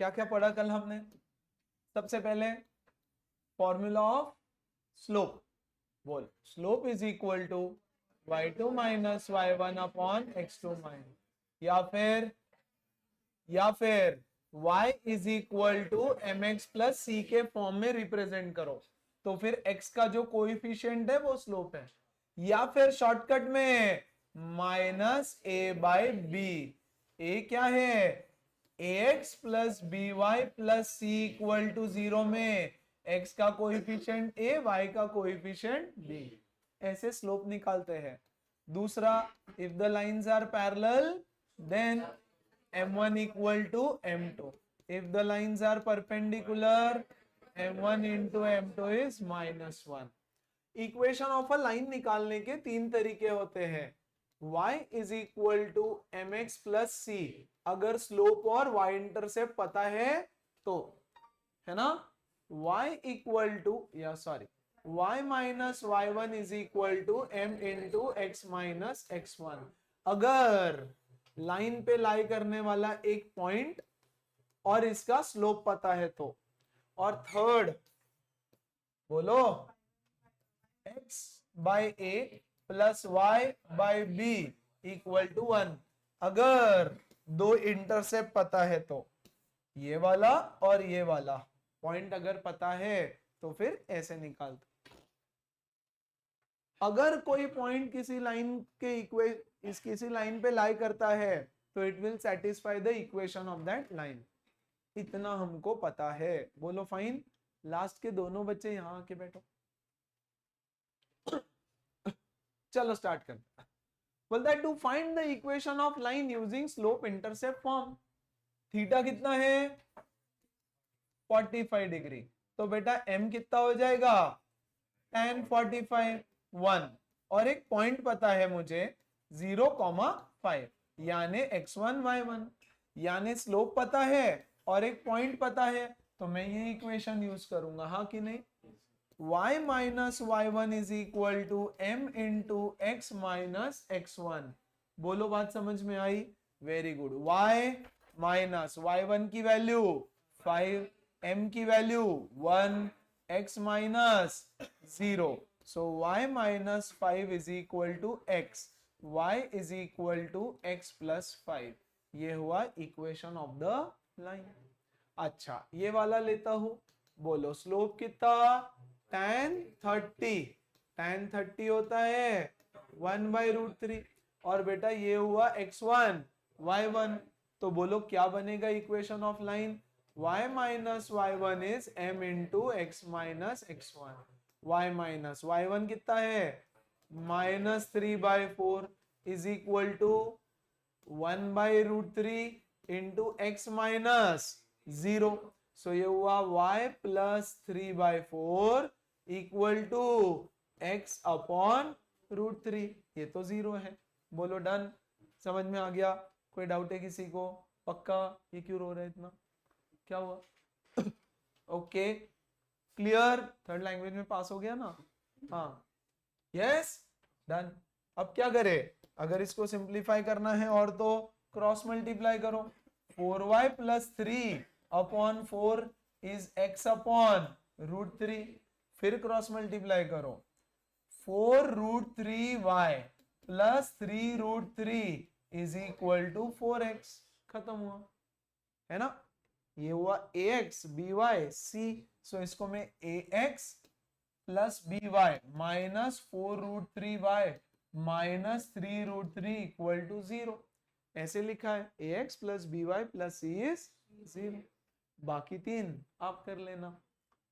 क्या क्या पढ़ा कल हमने? सबसे पहले फॉर्मूला ऑफ स्लोप, बोल slope is equal to y2 minus y1 upon x2 minus, या फिर y is equal to M X plus C के फॉर्म में रिप्रेजेंट करो, तो फिर x का जो कोएफिशिएंट है वो स्लोप है, या फिर शॉर्टकट में minus A by B. A क्या है? ax plus B Y plus C equal to 0 में x का कोएफिशिएंट a, y का कोएफिशिएंट b, ऐसे स्लोप निकालते हैं। दूसरा, if the lines are parallel then m1 equal to m2. If the lines are perpendicular, m1 into m2 is -1. Equation of a line निकालने के तीन तरीके होते हैं। y is equal to mx plus c, अगर स्लोप और y intercept पता है तो, है ना? y equal to, या sorry, y minus y1 is equal to m into x minus x1, अगर लाइन पे लाई करने वाला एक पॉइंट और इसका स्लोप पता है तो। और थर्ड, बोलो, x bye a plus y bye b equal to 1, अगर दो इंटरसेप्ट पता है तो। ये वाला और ये वाला पॉइंट अगर पता है तो फिर ऐसे निकालते। अगर कोई पॉइंट किसी लाइन के किसी लाइन पे लाई करता है तो it will satisfy the equation of that line, इतना हमको पता है। बोलो फाइन। लास्ट के दोनों बच्चे यहां आके बैठो। चलो स्टार्ट करते हैं। बोलता है to find the equation of line using slope intercept form. Theta कितना है? 45 डिग्री। तो बेटा m कितना हो जाएगा? tan 45 1, और एक पॉइंट पता है मुझे 0,5, यानी x1 y1, यानी स्लोप पता है और एक पॉइंट पता है, तो मैं ये इक्वेशन यूज करूंगा, हाँ कि नहीं? y minus y1 is equal to m into x minus x1। बोलो बात समझ में आई? Very good. y minus y1 की वैल्यू 5, m की value 1, x minus 0, so y minus 5 is equal to x, y is equal to x plus 5। ये हुआ equation of the line. अच्छा, ये वाला लेता हूं। बोलो स्लोप कितना? tan 30, tan 30 होता है 1/√3, और बेटा ये हुआ x1 y1, तो बोलो क्या बनेगा equation of line? y minus y1 is m into x minus x1। y minus y1 कितना है? -3/4 is equal to 1/√3 into x minus 0। सो ये हुआ y plus 3/4 equal to x upon √3। ये तो 0 है। बोलो डन। समझ में आ गया? कोई डाउट है किसी को? पक्का? ये क्यों रो रहे इतना? क्या हुआ? Okay, clear? थर्ड लैंग्वेज में पास हो गया ना? हाँ, यस, डन। अब क्या करे? अगर इसको सिंप्लीफाई करना है और तो क्रॉस मल्टीप्लाई करो। 4y plus 3 upon 4 is x upon √3, फिर क्रॉस मल्टीप्लाई करो। 4√3y plus 3√3 is equal to 4x। खत्म हुआ, है ना? ये हुआ ax by c, सो इसको मैं ax plus B Y minus 4√3y minus 3√3 equal to 0, ऐसे लिखा है। ax plus B Y plus C is 0। बाकी तीन आप कर लेना।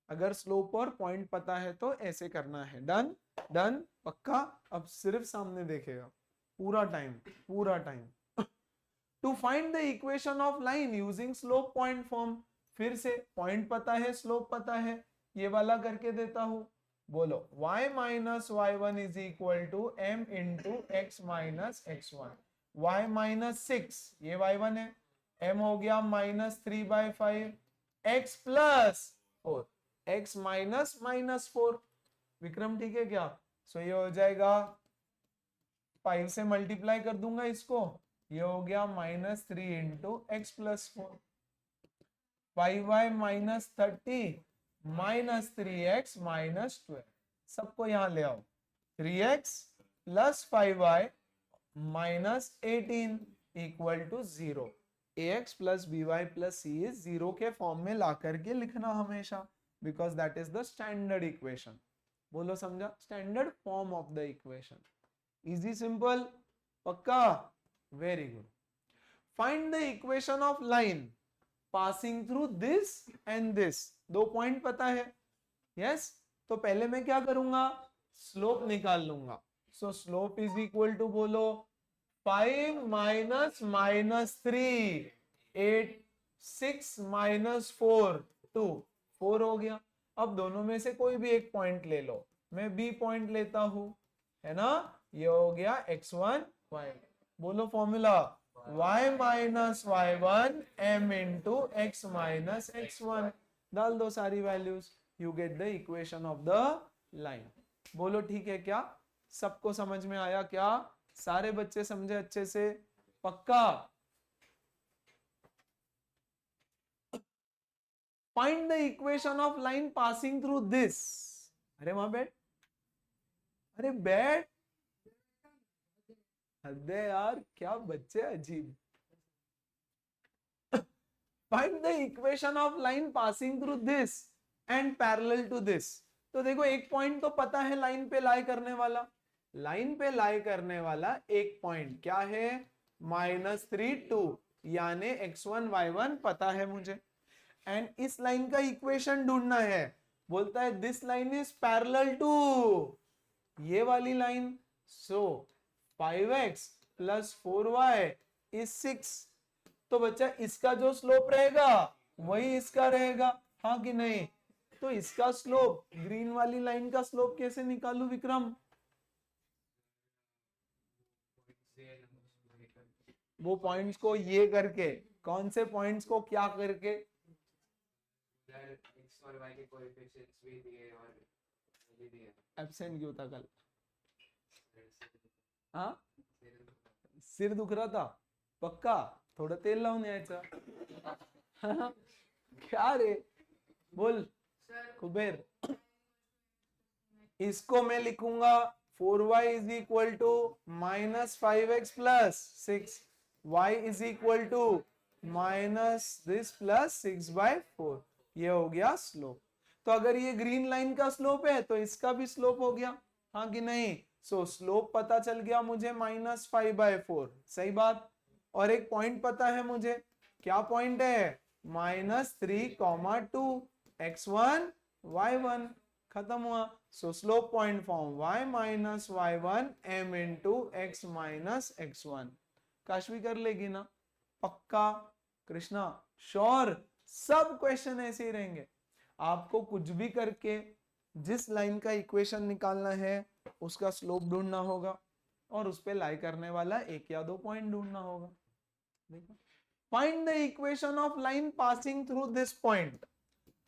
अगर स्लोप और पॉइंट पता है तो ऐसे करना है। डन डन, पक्का? अब सिर्फ सामने देखेगा पूरा टाइम, पूरा time. To find the equation of line using slope point form, फिर से पॉइंट पता है, स्लोप पता है, ये वाला करके देता हूं। बोलो y minus y1 is equal to m into x minus x1। y minus 6, ये y1 है, m हो गया -3/5, x plus 4, x minus -4। Vikram ठीक है क्या? सो ये हो जाएगा 5 से मल्टीप्लाई कर दूंगा इसको, ये हो गया -3 into X plus 4। 5y minus 30 minus 3x minus 12, सबको यहां ले आओ। 3x plus 5y minus 18 equal to 0। ax plus by plus c is 0 के फॉर्म में ला करके लिखना हमेशा, because that is the standard equation. बोलो समझा? Standard form of the equation. Easy, simple, पक्का, very good. Find the equation of line passing through this and this. 2 point पता है, यस तो पहले मैं क्या करूंगा? स्लोप निकाल लूंगा। So slope is equal to, बोलो 5 माइनस माइनस 3, 8, 6 माइनस 4, 2, 4 हो गया। अब दोनों में से कोई भी एक पॉइंट ले लो, मैं बी पॉइंट लेता हूं, है ना? ये हो गया x1 y। बोलो formula y minus y1 m into x minus x1। डाल दो सारी values, you get the equation of the line. बोलो ठीक है क्या? सबको समझ में आया क्या? सारे बच्चे समझे अच्छे से? पक्का? Find the equation of line passing through this. अरे वहां बैठ, अरे बैठ, हद है यार, क्या बच्चे अजीब। Find the equation of line passing through this and parallel to this. तो देखो एक पॉइंट तो पता है लाइन पे लाई करने वाला, लाइन पे लाई करने वाला एक पॉइंट क्या है? -3, 2, यानी x1 y1 पता है मुझे। एंड इस लाइन का इक्वेशन ढूंढना है। बोलता है this line is parallel to ये वाली line. So 5x plus 4y is 6। तो बच्चा इसका जो स्लोप रहेगा वही इसका रहेगा, हाँ कि नहीं? तो इसका स्लोप, ग्रीन वाली लाइन का स्लोप कैसे निकालू विक्रम? वो पॉइंट्स को ये करके, कौन से पॉइंट्स को क्या करके? एब्सेंट क्यों था कल? हाँ, सिर दुख रहा था? पक्का? थोड़ा तेल लावून यायचं। क्या रे, बोल कुबेर। इसको मैं लिखूंगा 4y is equal to minus 5x plus 6, y is equal to minus this plus 6/4। ये हो गया स्लोप। तो अगर ये ग्रीन लाइन का स्लोप है तो इसका भी स्लोप हो गया, हाँ कि नहीं? सो स्लोप पता चल गया मुझे -5/4, सही बात। और एक पॉइंट पता है मुझे, क्या पॉइंट है? -3, 2, x1 y1, खत्म हुआ। सो slope point form y minus y1 m into x minus x1। Kashvi कर लेगी ना? पक्का? कृष्णा श्योर? सब क्वेश्चन ऐसे ही रहेंगे। आपको कुछ भी करके जिस लाइन का इक्वेशन निकालना है उसका स्लोप ढूंढना होगा और उस पे लाई करने वाला एक या दो पॉइंट ढूंढना होगा। देखो, find the equation of line passing through this point.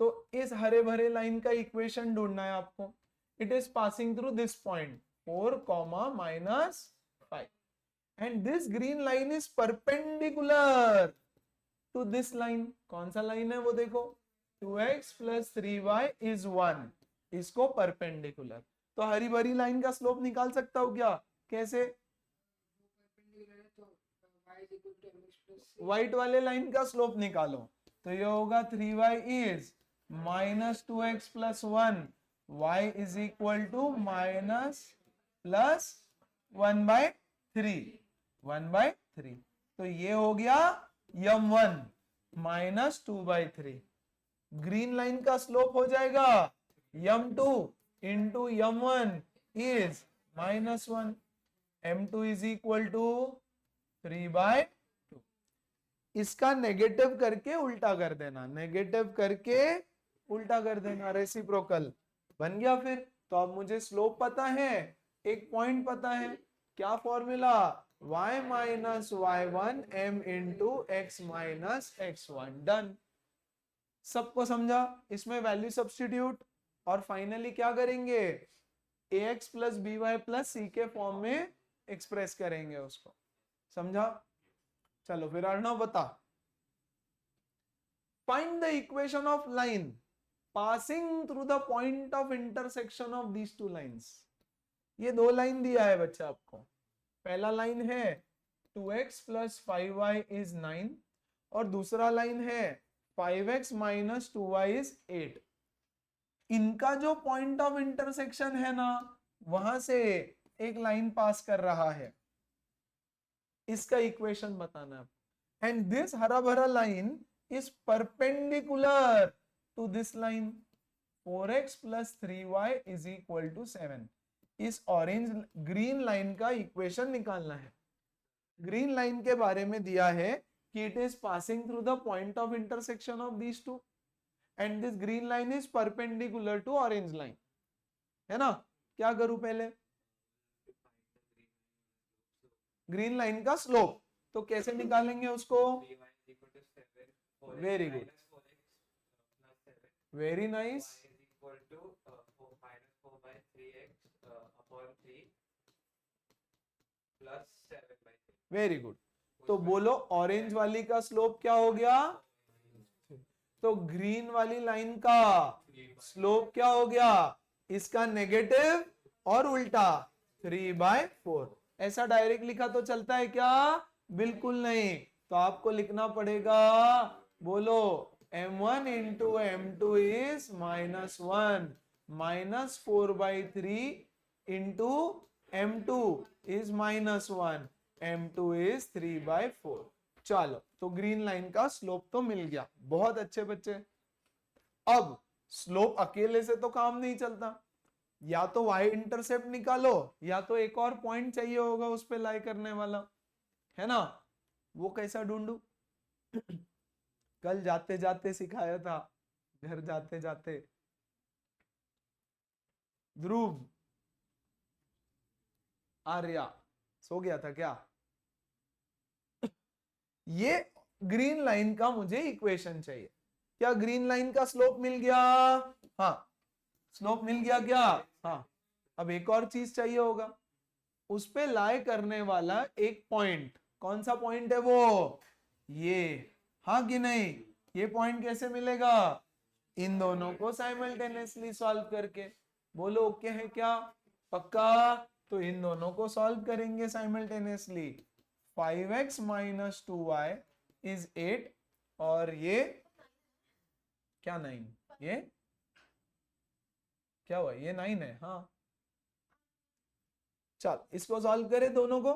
तो इस हरे भरे लाइन का इक्वेशन ढूंढना है आपको। It is passing through this point 4, -5 and this green line is perpendicular to this line. कौन सा लाइन है वो देखो, 2x प्लस 3y इज 1, इसको परपेंडिकुलर। तो हरी भरी लाइन का स्लोप निकाल सकता हूं क्या? कैसे? व्हाइट वाले लाइन का स्लोप निकालो। तो ये होगा 3y is -2x plus 1, y is equal to minus plus 1/3, 1/3। तो ये हो गया m1 -2/3। ग्रीन लाइन का स्लोप हो जाएगा m2 into m1 is -1, m2 is equal to 3/2। इसका नेगेटिव करके उल्टा कर देना, नेगेटिव करके उल्टा कर देना, रेसिप्रोकल बन गया फिर। तो अब मुझे स्लोप पता है, एक पॉइंट पता है, क्या formula? y minus y1 m into x minus x1। Done. सबको समझा? इसमें वैल्यू सब्स्टिट्यूट और फाइनली क्या करेंगे? ax plus by plus c के फॉर्म में एक्सप्रेस करेंगे उसको। समझा? चलो फिर अर्णव बता। Find the equation of line passing through the point of intersection of these two lines. ये दो लाइन दिया है बच्चा आपको। पहला लाइन है 2x प्लस 5y इज 9 और दूसरा लाइन है 5x माइनस 2y इज 8। इनका जो पॉइंट ऑफ इंटरसेक्शन है ना, वहां से एक लाइन पास कर रहा है, इसका इक्वेशन बताना है। एंड दिस हरा भरा line is perpendicular to this line 4x plus 3y is equal to 7। इस ऑरेंज ग्रीन लाइन का इक्वेशन निकालना है। ग्रीन लाइन के बारे में दिया है कि it is passing through the point of intersection of these two and this green line is perpendicular to orange line, है ना। क्या करूं पहले, ग्रीन लाइन का स्लोप, तो कैसे निकालेंगे उसको। Very good, very nice. Very good. तो बोलो ऑरेंज वाली का स्लोप क्या हो गया, तो ग्रीन वाली लाइन का स्लोप क्या हो गया, इसका नेगेटिव और उल्टा 3/4। ऐसा डायरेक्ट लिखा तो चलता है क्या, बिल्कुल नहीं। तो आपको लिखना पड़ेगा, बोलो m1 into m2 is -1 -4/3 into m2 is -1, m2 is 3/4। चलो, तो ग्रीन लाइन का स्लोप तो मिल गया। बहुत अच्छे बच्चे। अब स्लोप अकेले से तो काम नहीं चलता, या तो y इंटरसेप्ट निकालो या तो एक और पॉइंट चाहिए होगा उस पे लाई करने वाला, है ना। वो कैसा ढूंढू कल जाते जाते सिखाया था, घर जाते जाते। ध्रुव, आर्या सो गया था क्या। ये ग्रीन लाइन का मुझे इक्वेशन चाहिए। क्या ग्रीन लाइन का स्लोप मिल गया, हाँ स्लोप मिल गया क्या, हाँ। अब एक और चीज चाहिए होगा, उस पे लाई करने वाला एक पॉइंट। कौन सा पॉइंट है वो, ये, हाँ कि नहीं। ये पॉइंट कैसे मिलेगा, इन दोनों को साइमल्टेनियसली सॉल्व करके। बोलो ओके है क्या, पक्का। तो इन दोनों को सॉल्व करेंगे simultaneously. 5x minus 2y is 8 और ये क्या 9, ये क्या हुआ, ये 9 है, हाँ। चल इसको सॉल्व करें दोनों को।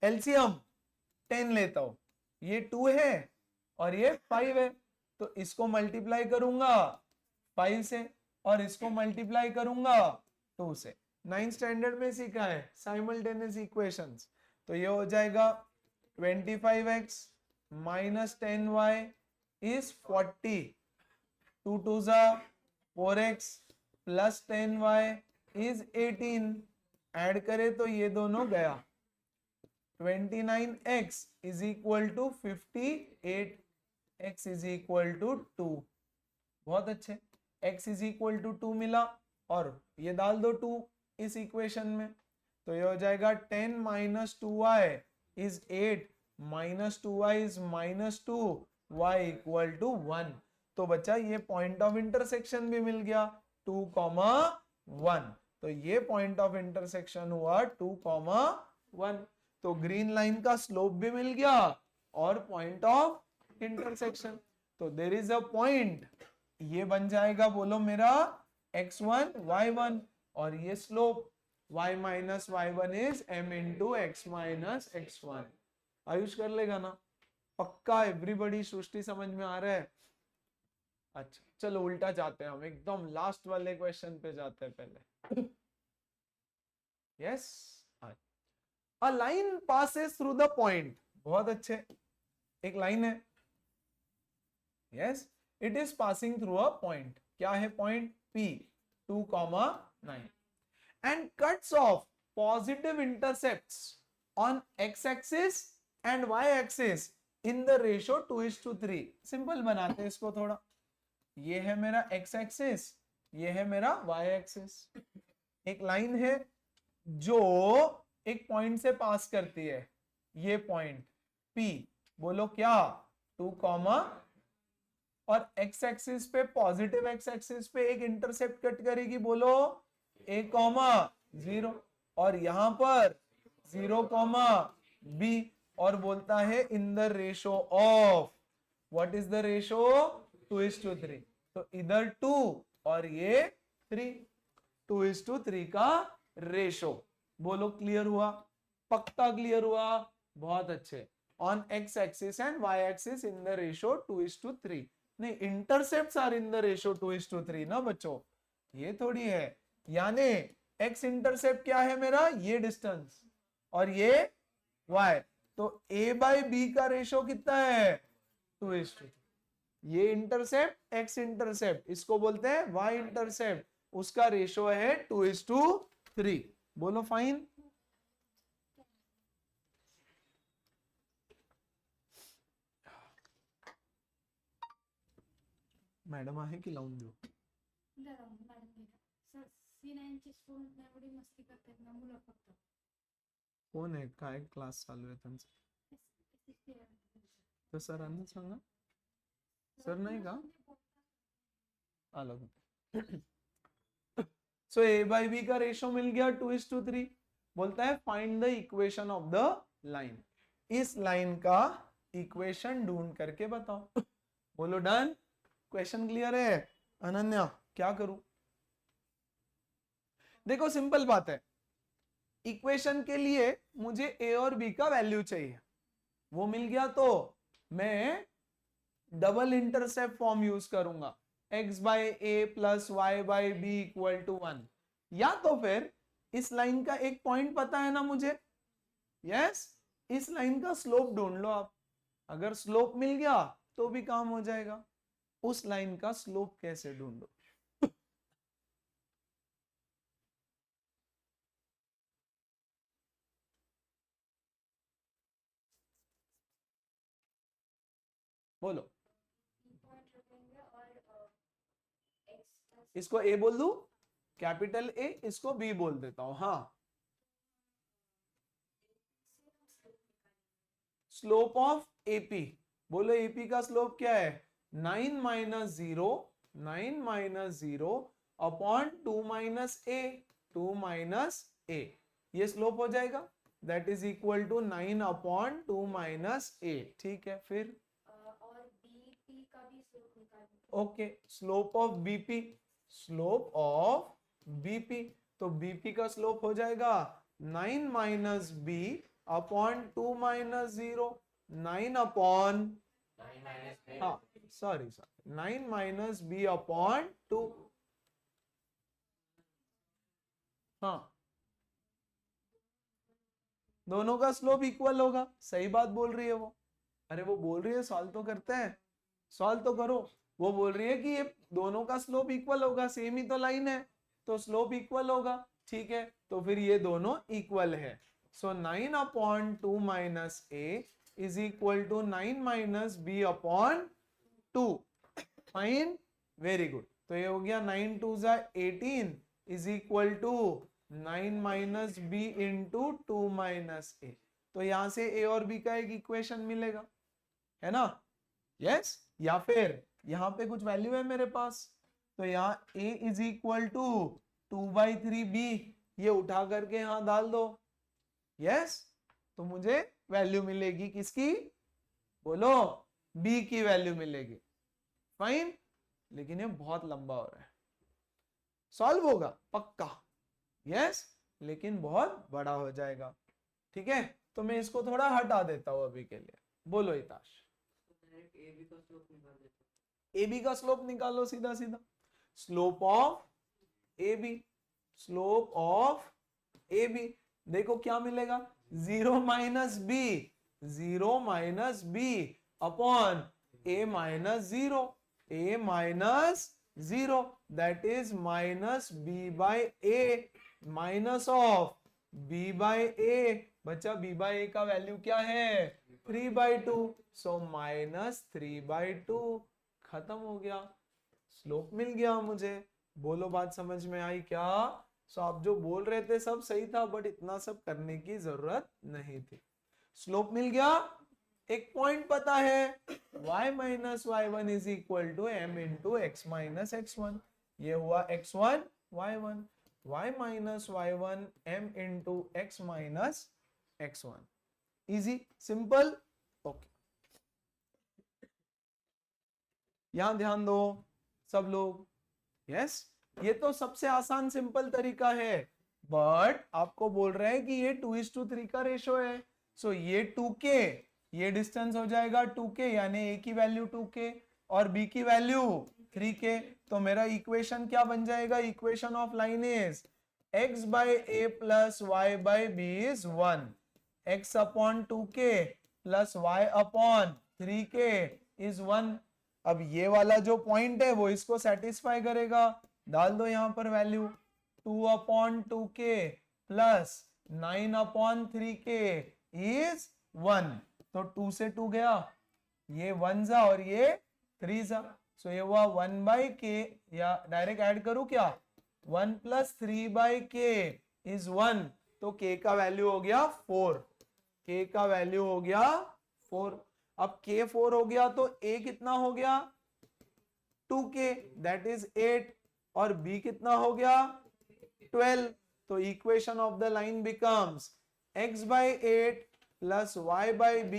एलसीएम 10 लेता हूं, ये 2 है और ये 5 है, तो इसको मल्टीप्लाई करूंगा 5 से और इसको मल्टीप्लाई करूंगा 2 से। 9th स्टैंडर्ड में सीखा है साइमल्टेनियस इक्वेशंस। तो ये हो जाएगा 25x minus 10y is 40, 2 2 4x plus 10y is 18। Add करे तो ये दोनों गया। 29x is equal to 58, x is equal to 2। बहुत अच्छे, x इज इक्वल टू 2 मिला और ये डाल दो 2 इस इक्वेशन में, तो ये हो जाएगा 10 minus 2y is 8 minus 2y is -2, y equal to 1। तो बच्चा ये पॉइंट ऑफ इंटरसेक्शन भी मिल गया 2,1। तो ये पॉइंट ऑफ इंटरसेक्शन हुआ 2,1। तो ग्रीन लाइन का स्लोप भी मिल गया और पॉइंट ऑफ इंटरसेक्शन। तो देयर इज अ पॉइंट, ये बन जाएगा बोलो मेरा x1 y1 और ये slope y minus y1 is m into x minus x1। Ayush कर लेगा ना, पक्का। एवरीबॉडी सृष्टि समझ में आ रहा है। अच्छा चलो उल्टा जाते हैं, हम एकदम लास्ट वाले क्वेश्चन पे जाते हैं पहले। Yes, a line passes through the point. बहुत अच्छे, एक लाइन है, yes, it is passing through a point. क्या है point P 2,9 and cuts of positive intercepts on x axis and y axis in the ratio 2:3। Simple बनाते हैं इसको थोड़ा। ये है मेरा x एक्सिस, ये है मेरा y एक्सिस। एक लाइन है जो एक पॉइंट से पास करती है, ये पॉइंट P। बोलो क्या, 2, और एक्स एक्सिस पे, पॉजिटिव एक्स एक्सिस पे एक इंटरसेप्ट कट करेगी, बोलो a कॉमा 0, और यहां पर 0 कॉमा b, और बोलता है इन the ratio of, what is the ratio, 2:3, तो इधर 2 और ये 3, 2:3 का रेशो। बोलो क्लियर हुआ, पक्का क्लियर हुआ, बहुत अच्छे। On x axis and y axis in the ratio 2:3, नहीं intercepts are in the ratio 2:3 ना बच्चों, ये थोड़ी है। यानी एक्स इंटरसेप्ट क्या है मेरा, ये डिस्टेंस, और ये y, तो a बाई बी का रेशो कितना है, 2:3। ये इंटरसेप्ट एक्स इंटरसेप्ट, इसको बोलते हैं y इंटरसेप्ट, उसका रेशो है 2:3। बोलो फाइन। मॅडम आहे की लावून देऊ, कोण आहे, काय क्लास चालू आहे त्यांचा, तर सरांना सांगा, सर नाही का आलं। सो ए बाई बी का रेशो मिल गया 2:3, बोलता है find the equation of the line, इस लाइन का इक्वेशन ढूंढ करके बताओ। बोलो डन, क्वेश्चन क्लियर है। अनन्या क्या करूं, देखो सिंपल बात है, इक्वेशन के लिए मुझे ए और बी का वैल्यू चाहिए, वो मिल गया तो मैं डबल इंटरसेप्ट फॉर्म यूज करूंगा, x by a plus y by b equal to 1, या तो फिर इस लाइन का एक पॉइंट पता है ना मुझे, यस, इस लाइन का स्लोप ढूंढ लो आप, अगर स्लोप मिल गया तो भी काम हो जाएगा। उस लाइन का स्लोप कैसे ढूंढो, बोलो, इसको ए बोल दू, कैपिटल ए, इसको बी बोल देता हूं, हाँ। स्लोप ऑफ एपी, बोलो एपी का स्लोप क्या है, 9 minus 0, 9 minus 0 upon 2 minus A, 2 minus A, ये स्लोप हो जाएगा, that is equal to 9 upon 2 minus A, ठीक है। फिर और बीपी का भी स्लोप निकालना, okay, slope of BP, slope of BP, तो बीपी का स्लोप हो जाएगा 9 minus B upon 2 minus 0, 9 upon, हाँ सॉरी 9 माइनस बी अपॉन 2, हाँ दोनों का स्लोप इक्वल होगा, सही बात बोल रही है वो, अरे वो बोल रही है सॉल्व तो करते हैं, सॉल्व तो करो, वो बोल रही है कि ये दोनों का स्लोप इक्वल होगा, सेम ही तो लाइन है, तो स्लोप इक्वल होगा, ठीक है, तो फिर ये दोनों इक्वल है, so 9 upon 2 minus A is equal to 9 minus B upon 2, fine, very good, तो ये हो गया 9 2 जा 18 is equal to 9 minus B into 2 minus A, तो यहां से ए और बी का एक इक्वेशन मिलेगा, है ना, यस, या फिर यहां पे कुछ वैल्यू है मेरे पास, तो यहाँ a is equal to 2/3b, ये उठा करके यहां डाल दो, यस, तो मुझे वैल्यू मिलेगी किसकी, बोलो b की वैल्यू मिलेगी, फाइन, लेकिन ये बहुत लंबा हो रहा है, सॉल्व होगा पक्का, यस, लेकिन बहुत बड़ा हो जाएगा, ठीक है, तो मैं इसको थोड़ा हटा देता हूं अभी के लिए। बोलो हिताश, ए बी का स्लोप निकालो सीधा सीधा, slope of A B, slope of A B, देखो क्या मिलेगा, 0 minus B, 0 minus B upon A minus 0, A minus 0, that is minus B by A, minus of B by A, बच्चा B by ए का value क्या है 3/2, so minus 3/2, खत्म हो गया, स्लोप मिल गया मुझे। बोलो बात समझ में आई क्या, सो आप जो बोल रहे थे सब सही था, बट इतना सब करने की जरूरत नहीं थी, स्लोप मिल गया, एक पॉइंट पता है, y minus y one is equal to m into x minus x one. ये हुआ x1 y1, y minus y one m into x minus x one. Easy, simple. Okay, यहां ध्यान दो सब लोग। यस, ये तो सबसे आसान सिंपल तरीका है, बट आपको बोल रहे हैं कि ये 2:3 का रेशो है। सो ये 2k, ये डिस्टेंस हो जाएगा 2k, यानी a की वैल्यू 2k और b की वैल्यू 3k। तो मेरा इक्वेशन क्या बन जाएगा? Equation of line is x bye a plus y bye b is 1, x upon 2k plus y upon 3k is 1। अब ये वाला जो पॉइंट है वो इसको सेटिस्फाई करेगा। डाल दो यहां पर value, 2 upon 2k plus 9 upon 3k is 1। तो 2 से 2 गया, ये 1 जा और ये 3 जा। सो ये हुआ 1 बाई के, या डायरेक्ट ऐड करूं क्या? 1 प्लस 3 बाई के इज 1। तो k का वैल्यू हो गया 4, k का वैल्यू हो गया 4। अब k 4 हो गया तो a कितना हो गया? 2k, दैट इज 8, और b कितना हो गया? 12। तो equation of the line becomes x by 8 plus y by b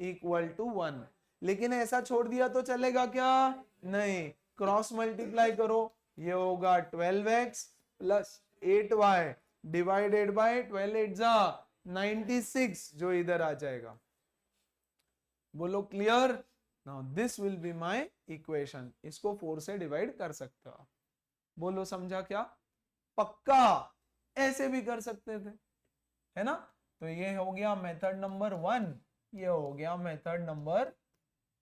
equal to 1। लेकिन ऐसा छोड़ दिया तो चलेगा क्या? नहीं, क्रॉस मल्टीप्लाई करो, ये होगा 12x plus 8y divided by 12 8 जा 96, जो इधर आ जाएगा। बोलो clear? Now this will be my equation. इसको 4 से डिवाइड कर सकते हो आप। बोलो समझा क्या? पक्का ऐसे भी कर सकते थे, है ना? तो ये हो गया मेथड नंबर 1, ये हो गया मेथड नंबर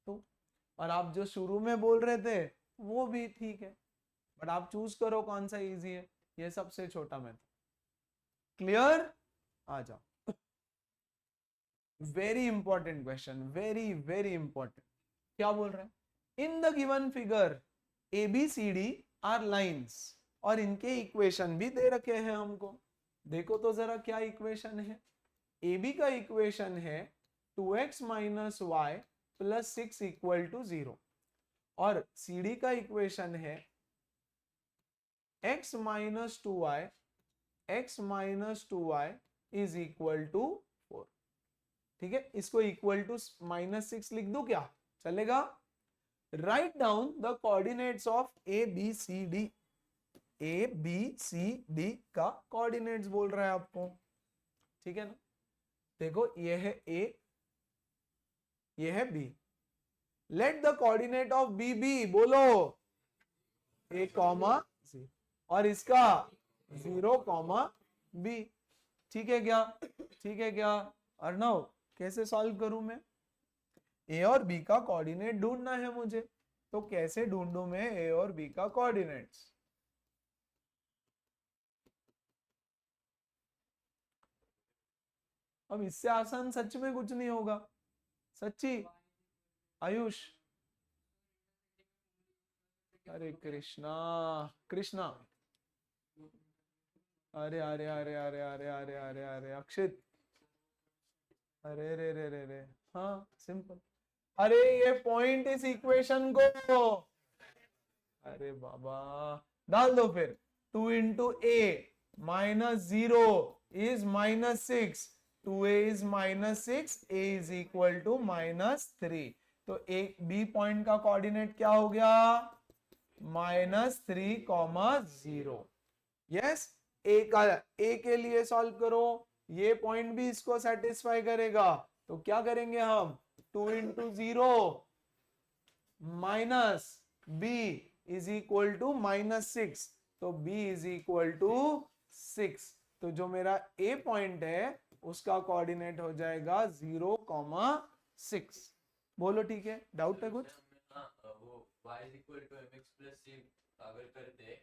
2। और आप जो शुरू में बोल रहे थे वो भी ठीक है, बट आप चूज करो कौन सा इजी है। ये सबसे छोटा मेथड। क्लियर? आ जाओ। Very important question, very very important. क्या बोल रहे हैं? In the given figure ABCD are lines, और इनके इक्वेशन भी दे रखे हैं हमको। देखो तो जरा क्या इक्वेशन है। AB का इक्वेशन है 2x minus y plus 6 equal to 0, और CD का इक्वेशन है x minus 2y, x minus 2y is equal to 4। ठीक है, इसको इक्वल टू -6 लिख दूं क्या? चलेगा? Write down the coordinates of ABCD। ABCD का कोऑर्डिनेट्स बोल रहा है आपको, ठीक है ना? देखो, ये है A, ये है B। Let the coordinate of BB, बोलो A कॉमा C, और इसका 0 कॉमा B। ठीक है क्या? ठीक है क्या? अर्णव, कैसे सॉल्व करूं मैं? A और B का कोऑर्डिनेट ढूंढना है मुझे, तो कैसे ढूंढूं मैं A और B का कोऑर्डिनेट्स? अब इससे आसान सच में कुछ नहीं होगा, सच्ची। आयुष, अरे कृष्णा, कृष्णा, अरे अरे अरे अरे अरे अरे अरे अरे अक्षित, अरे रे रे रे रे, हाँ सिंपल। अरे ये पॉइंट इस इक्वेशन को, अरे बाबा, डाल दो फिर। 2 into a minus 0 is -6, 2a is -6, a is equal to -3। तो ए बी पॉइंट का कोऑर्डिनेट क्या हो गया? -3, 0। यस, ए के लिए सॉल्व करो, ये पॉइंट भी इसको सेटिस्फाई करेगा। तो क्या करेंगे हम? 2 into 0 minus b is equal to -6, तो b इज इक्वल टू 6। तो जो मेरा a पॉइंट है उसका कोऑर्डिनेट हो जाएगा 0,6। बोलो ठीक है? डाउट है कुछ? वो y = mx + c अगर करते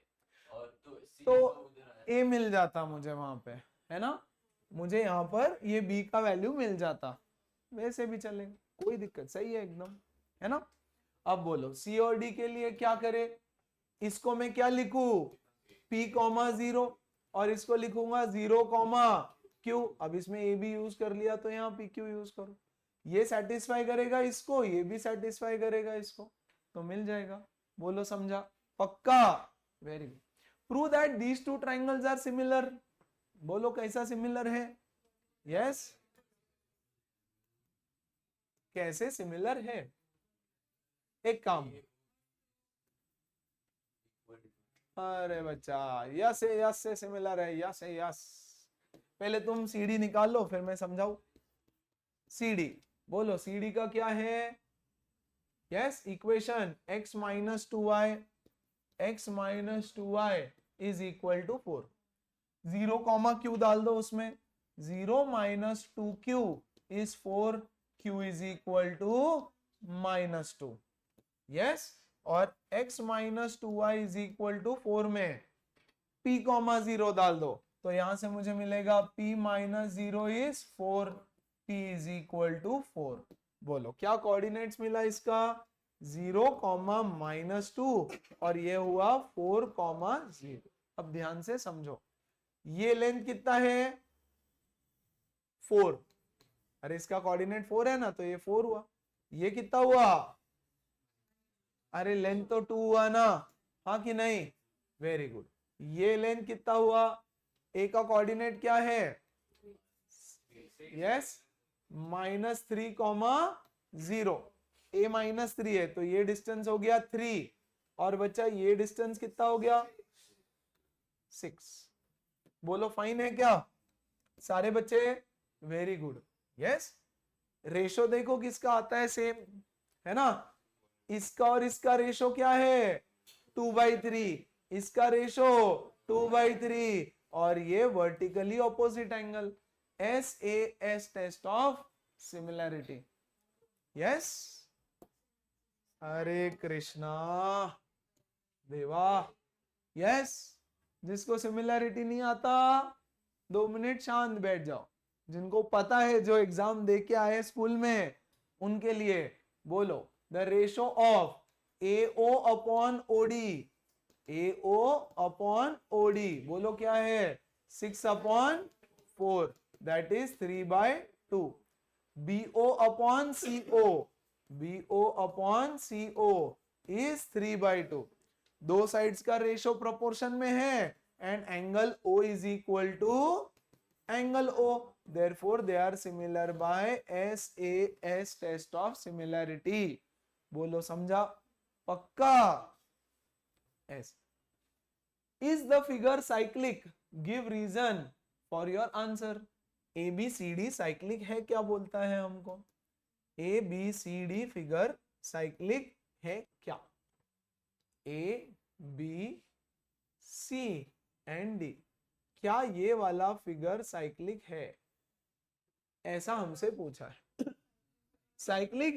और तो c तो उधर a मिल जाता मुझे वहां पे, है ना? मुझे यहाँ पर ये b का वैल्यू मिल जाता, वैसे भी चलेगा, कोई दिक्कत, सही है एकदम, है ना? अब बोलो c और d के लिए क्या करे? इसको मैं क्या लिखूं? p, 0, और इसको लिखूंगा 0, q। अब इसमें a भी यूज कर लिया तो यहाँ pq यूज करो। ये सेटिस्फाई करेगा इसको, ये भी सेटिस्फाई करेगा इसको, तो मिल जाएगा। बोलो समझा? पक्का? Very good. Prove that these two triangles are similar. बोलो कैसा सिमिलर है? यस, कैसे सिमिलर है? एक काम, अरे बच्चा यस है, यस से सिमिलर है, यस है, यस। पहले तुम सीडी निकाल लो फिर मैं समझाऊं। सीडी, बोलो सीडी का क्या है? Yes, equation x minus 2y, x minus 2y is equal to 4। 0 comma q डाल दो उसमें, 0 minus 2q is 4, q is equal to minus 2। Yes, और x minus 2y is equal to 4 में p कॉमा 0 डाल दो, तो यहां से मुझे मिलेगा p minus 0 is 4, p is equal to 4। बोलो क्या कोऑर्डिनेट्स मिला इसका? 0 कॉमा माइनस 2 और ये हुआ 4 कॉमा 0। अब ध्यान से समझो, ये लेंथ कितना है? 4। अरे इसका कोऑर्डिनेट 4 है ना, तो ये 4 हुआ। ये कितना हुआ? अरे लेंथ तो 2 हुआ ना, हाँ कि नहीं? Very good. ये लेंथ कितना हुआ? ए का कोऑर्डिनेट क्या है? Yes, minus 3 comma 0। A minus 3 है तो ये डिस्टेंस हो गया 3, और बच्चा ये डिस्टेंस कितना हो गया? 6। बोलो फाइन है क्या सारे बच्चे? Very good. यस, रेशो देखो किसका आता है? सेम है ना। इसका और इसका रेशो क्या है? 2/3। इसका रेशो 2/3, और ये vertically opposite angle. SAS test of similarity. Yes, Hare Krishna Deva. Yes, जिसको सिमिलैरिटी नहीं आता 2 मिनट शांत बैठ जाओ। जिनको पता है, जो एग्जाम दे के आए स्कूल में, उनके लिए बोलो the ratio of AO upon OD। AO upon OD बोलो क्या है? 6/4, that is 3/2। BO upon CO, BO upon CO is 3/2। दो साइड्स का रेशो प्रोपोर्शन में है, and angle O is equal to angle O, therefore they are similar by SAS test of similarity. बोलो समझा? पक्का? Yes. Is the figure cyclic? Give reason for your answer. ABCD cyclic है क्या बोलता है हमको? ABCD फिगर साइक्लिक है क्या? A, B, C and D, क्या ये वाला फिगर साइक्लिक है? ऐसा हमसे पूछा है। साइक्लिक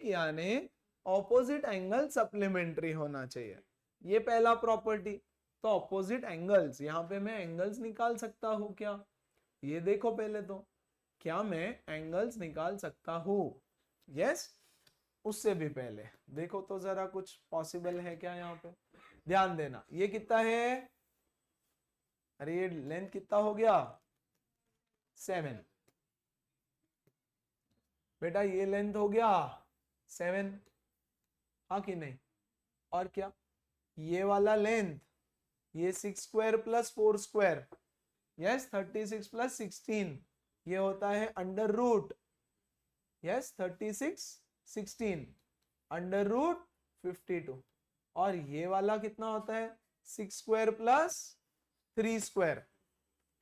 यानी ऑपोजिट एंगल सप्लीमेंट्री होना चाहिए, ये पहला प्रॉपर्टी। तो ऑपोजिट एंगल्स, यहां पे मैं एंगल्स निकाल सकता हूं क्या? ये देखो पहले तो, क्या मैं एंगल्स निकाल सकता हूं? यस। उससे भी पहले देखो तो जरा कुछ पॉसिबल है क्या यहाँ पे? ध्यान देना, ये कितना है? अरे ये लेंथ कितना हो गया? 7। बेटा ये लेंथ हो गया 7, हाँ कि नहीं? और क्या? ये वाला लेंथ, ये 6 square plus 4 square, yes 36 plus 16, ये होता है under root, yes 36 16 under root 52। और ये वाला कितना होता है? 6 स्क्वायर प्लस 3 स्क्वायर,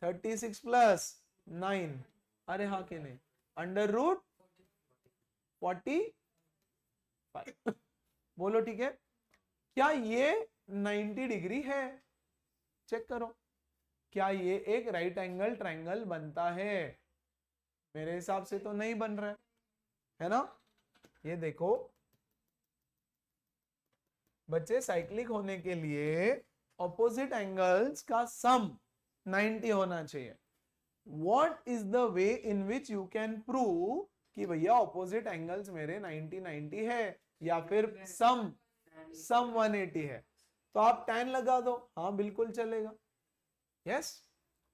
36 प्लस 9, अरे हाँ कि नहीं? Under root 45। बोलो ठीक है? क्या ये 90 डिग्री है? चेक करो, क्या ये एक राइट एंगल ट्रायंगल बनता है? मेरे हिसाब से तो नहीं बन रहा है ना? ये देखो बच्चे, साइक्लिक होने के लिए ऑपोजिट एंगल्स का सम 90 होना चाहिए। What is the way in which you can prove कि भैया ऑपोजिट एंगल्स मेरे 90 है, या फिर सम 180 है? तो आप tan लगा दो, हाँ बिल्कुल चलेगा। Yes.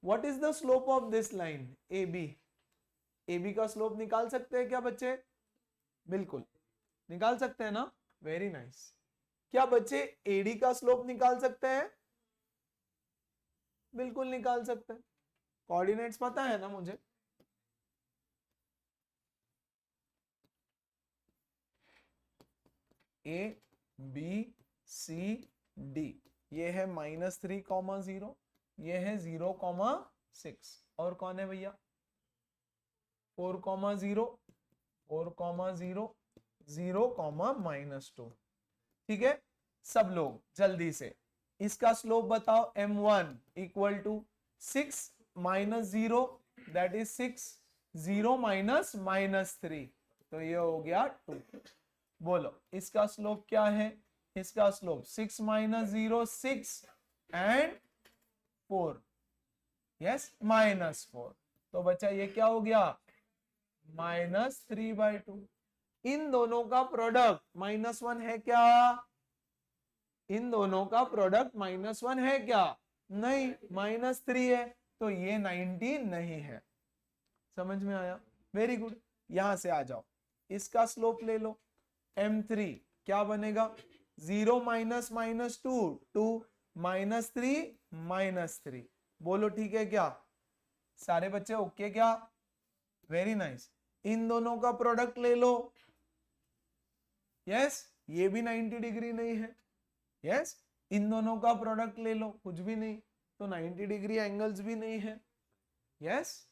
What is the slope of this line AB? AB का स्लोप निकाल सकते हैं क्या बच्चे? बिल्कुल निकाल सकते हैं ना, वेरी नाइस। क्या बच्चे AD का स्लोप निकाल सकते हैं? बिल्कुल निकाल सकते हैं, कोऑर्डिनेट्स पता है ना मुझे। ABCD ये है -3,0, ये है 0,6, और कौन है भैया? 4,0, 4,0, 0,-2। ठीक है, सब लोग जल्दी से इसका स्लोप बताओ। M1 equal to 6 - 0 that is 6, 0 - -3, तो ये हो गया 2। बोलो इसका स्लोप क्या है? इसका स्लोप 6 - 0 6 एंड 4, यस -4, तो बच्चा ये क्या हो गया? -3/2। इन दोनों का प्रोडक्ट -1 है क्या? इन दोनों का प्रोडक्ट -1 है क्या? नहीं, -3 है, तो ये 90 नहीं है। समझ में आया? Very good. यहां से आ जाओ, इसका स्लोप ले लो। M3 क्या बनेगा? 0 - -2 2 -3 -3। बोलो ठीक है क्या? सारे बच्चे ओके क्या? Very nice. इन दोनों का प्रोडक्ट ले लो। यस, ये भी 90 डिग्री नहीं है। यस, इन दोनों का प्रोडक्ट ले लो, कुछ भी नहीं, तो 90 डिग्री एंगल्स भी नहीं है। यस,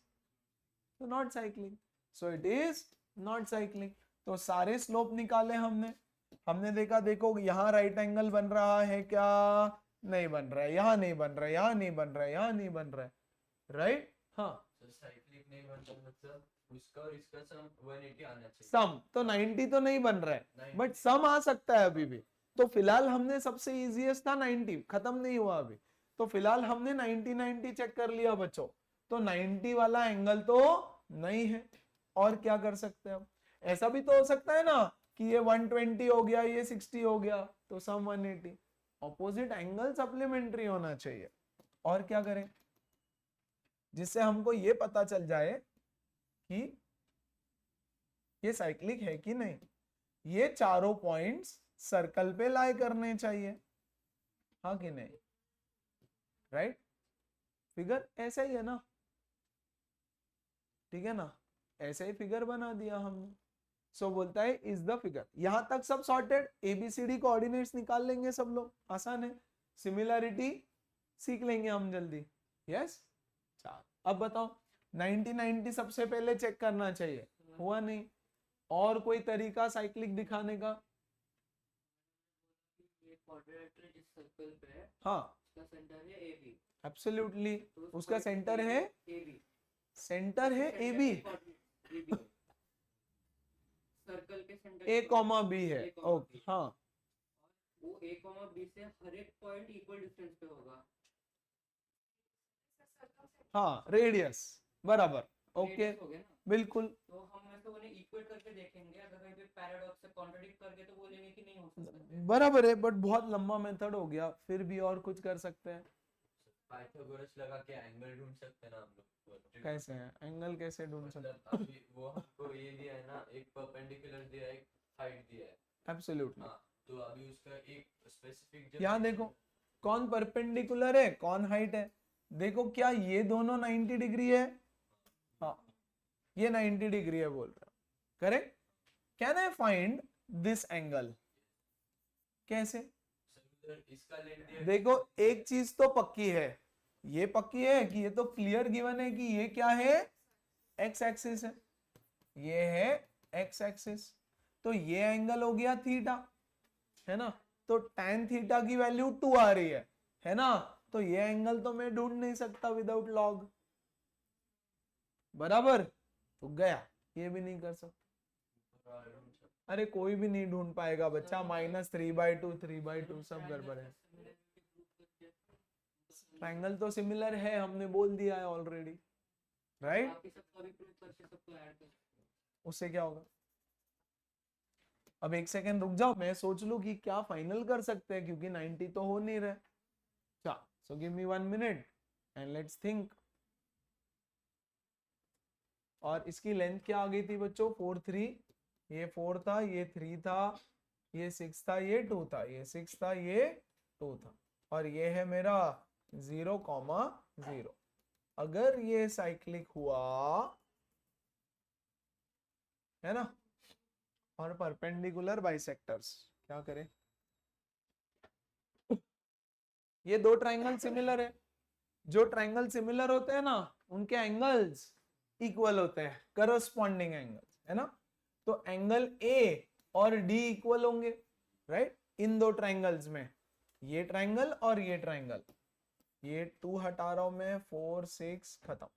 तो not cycling, so it is not cycling. तो सारे स्लोप निकाले हमने देखा, देखो यहाँ राइट एंगल बन रहा है क्या? नहीं बन रहा है, यहाँ नहीं बन रहा है, यहाँ नहीं बन रहा है, यहाँ नहीं बन रहा है, राइट? हाँ, तो साइक्लिक नहीं बनता, मतलब उसका और इसका सम 180 आना चाहिए। सम तो 90 तो नहीं बन रहा है, 90 बट सम आ सकता है अभी भी। तो फिलहाल हमने सबसे इजीएस्ट था 90, खत्म नहीं हुआ अभी, तो फिलहाल हमने 90 चेक कर लिया बच्चों। तो 90 वाला एंगल तो नहीं है, और क्या कर सकते हैं हम? ऐसा भी तो हो सकता है ना कि ये 120 हो गया, ये 60 हो गया, तो सम 180। ऑपोजिट एंगल सप्लीमेंट्री होना चाहिए, और क्या करें जिससे हमको ये पता चल जाए कि ये साइक्लिक है कि नहीं। ये चारों पॉइंट्स सर्कल पे लाई करने चाहिए, हाँ कि नहीं? राइट? फिगर ऐसा ही है ना, ठीक है ना, ऐसे ही फिगर बना दिया हमने। सो बोलता है इज द फिगर। यहां तक सब सॉर्टेड। ABCD कोऑर्डिनेट्स निकाल लेंगे सब लोग, आसान है। सिमिलरिटी सीख लेंगे हम जल्दी। यस, चलो अब बताओ, 90 सबसे पहले चेक करना चाहिए, हुआ नहीं। और कोई तरीका साइक्लिक दिखाने का? ये क्वाड्रिलेटरल जिस सर्कल पे है, हाँ, उसका सेंटर है AB, एब्सोल्युटली, तो उस उसका point सेंटर है, AB, सेंटर है AB, AB, सर्कल के सेंटर A, B है, ओके, हाँ, वो A, B से हर एक पॉइंट इक्वल डिस्टेंस पे होगा। हाँ, रेडियस, बराबर, ओके, Radius हो गया ना, बिल्कुल। तो हम ऐसे उन्हें इक्वेट करके देखेंगे, अगर कहीं पे पैराडॉक्स से कॉन्ट्रडिक्ट करके तो बोलेंगे कि नहीं हो सकता। बराबर है, बट बहुत लंबा मेथड हो गया, फिर भी और कुछ कर सकते हैं। पाइथागोरस लगा के एंगल ढूंढ सकते हैं ना हम लोग। कैसे है एंगल, कैसे ढूंढ सकते हैं? मतलब अभी वो हमको ये दिया है ना, एक परपेंडिकुलर दिया है, एक हाइट दिया है। एब्सोल्युटली। हाँ, तो अभी उसका एक स्पेसिफिक यहाँ देखो कौन परपेंडिकुलर है, कौन हाइट है। देखो क्या ये दोनों 90 डिग्री है? हाँ, ये 90 डिग्री है बोल रहा, correct. Can I find this angle? कैसे? इसका लेंथ दिया, देखो एक चीज तो पक्की है, ये पक्की है कि ये तो क्लियर गिवन है कि ये क्या है, एक्स एक्सिस है, ये है एक्स एक्सिस, तो ये एंगल हो गया थीटा, है ना। तो tan थीटा की वैल्यू 2 आ रही है ना, तो ये एंगल तो मैं ढूंढ नहीं सकता विदाउट लॉग, बराबर, तो गया, ये भी नहीं कर सकता। अरे कोई भी नहीं ढूंढ पाएगा बच्चा, -3/2 3/2 सब गड़बड़ है। ट्रायंगल तो सिमिलर है, हमने बोल दिया है ऑलरेडी, राइट। बाकी सबको अभी प्रूव करके सबको ऐड कर, उससे क्या होगा? अब एक सेकेंड रुक जाओ, मैं सोच लूं कि क्या फाइनल कर सकते हैं, क्योंकि 90 तो हो नहीं रहे। So give me 1 minute and let's think. और इसकी लेंथ क्या आ गई थी बच्चों 4 3, ये 4 था, ये 3 था, ये 6 था, ये 2 था, ये 6 था, ये 2 था, और ये है मेरा 0,0। अगर ये साइक्लिक हुआ है ना, और परपेंडिकुलर बाइसेक्टर्स, क्या करें, ये दो ट्राइंगल सिमिलर है, जो ट्राइंगल सिमिलर होते हैं ना उनके एंगल्स इक्वल होते हैं, करस्पॉन्डिंग एंगल्स, है ना। तो एंगल ए और डी इक्वल होंगे, राइट, इन दो ट्राइंगल्स में, ये ट्राइंगल और ये ट्राइंगल। ये 2 हटा रहा हूं मैं, 4 6 खत्म।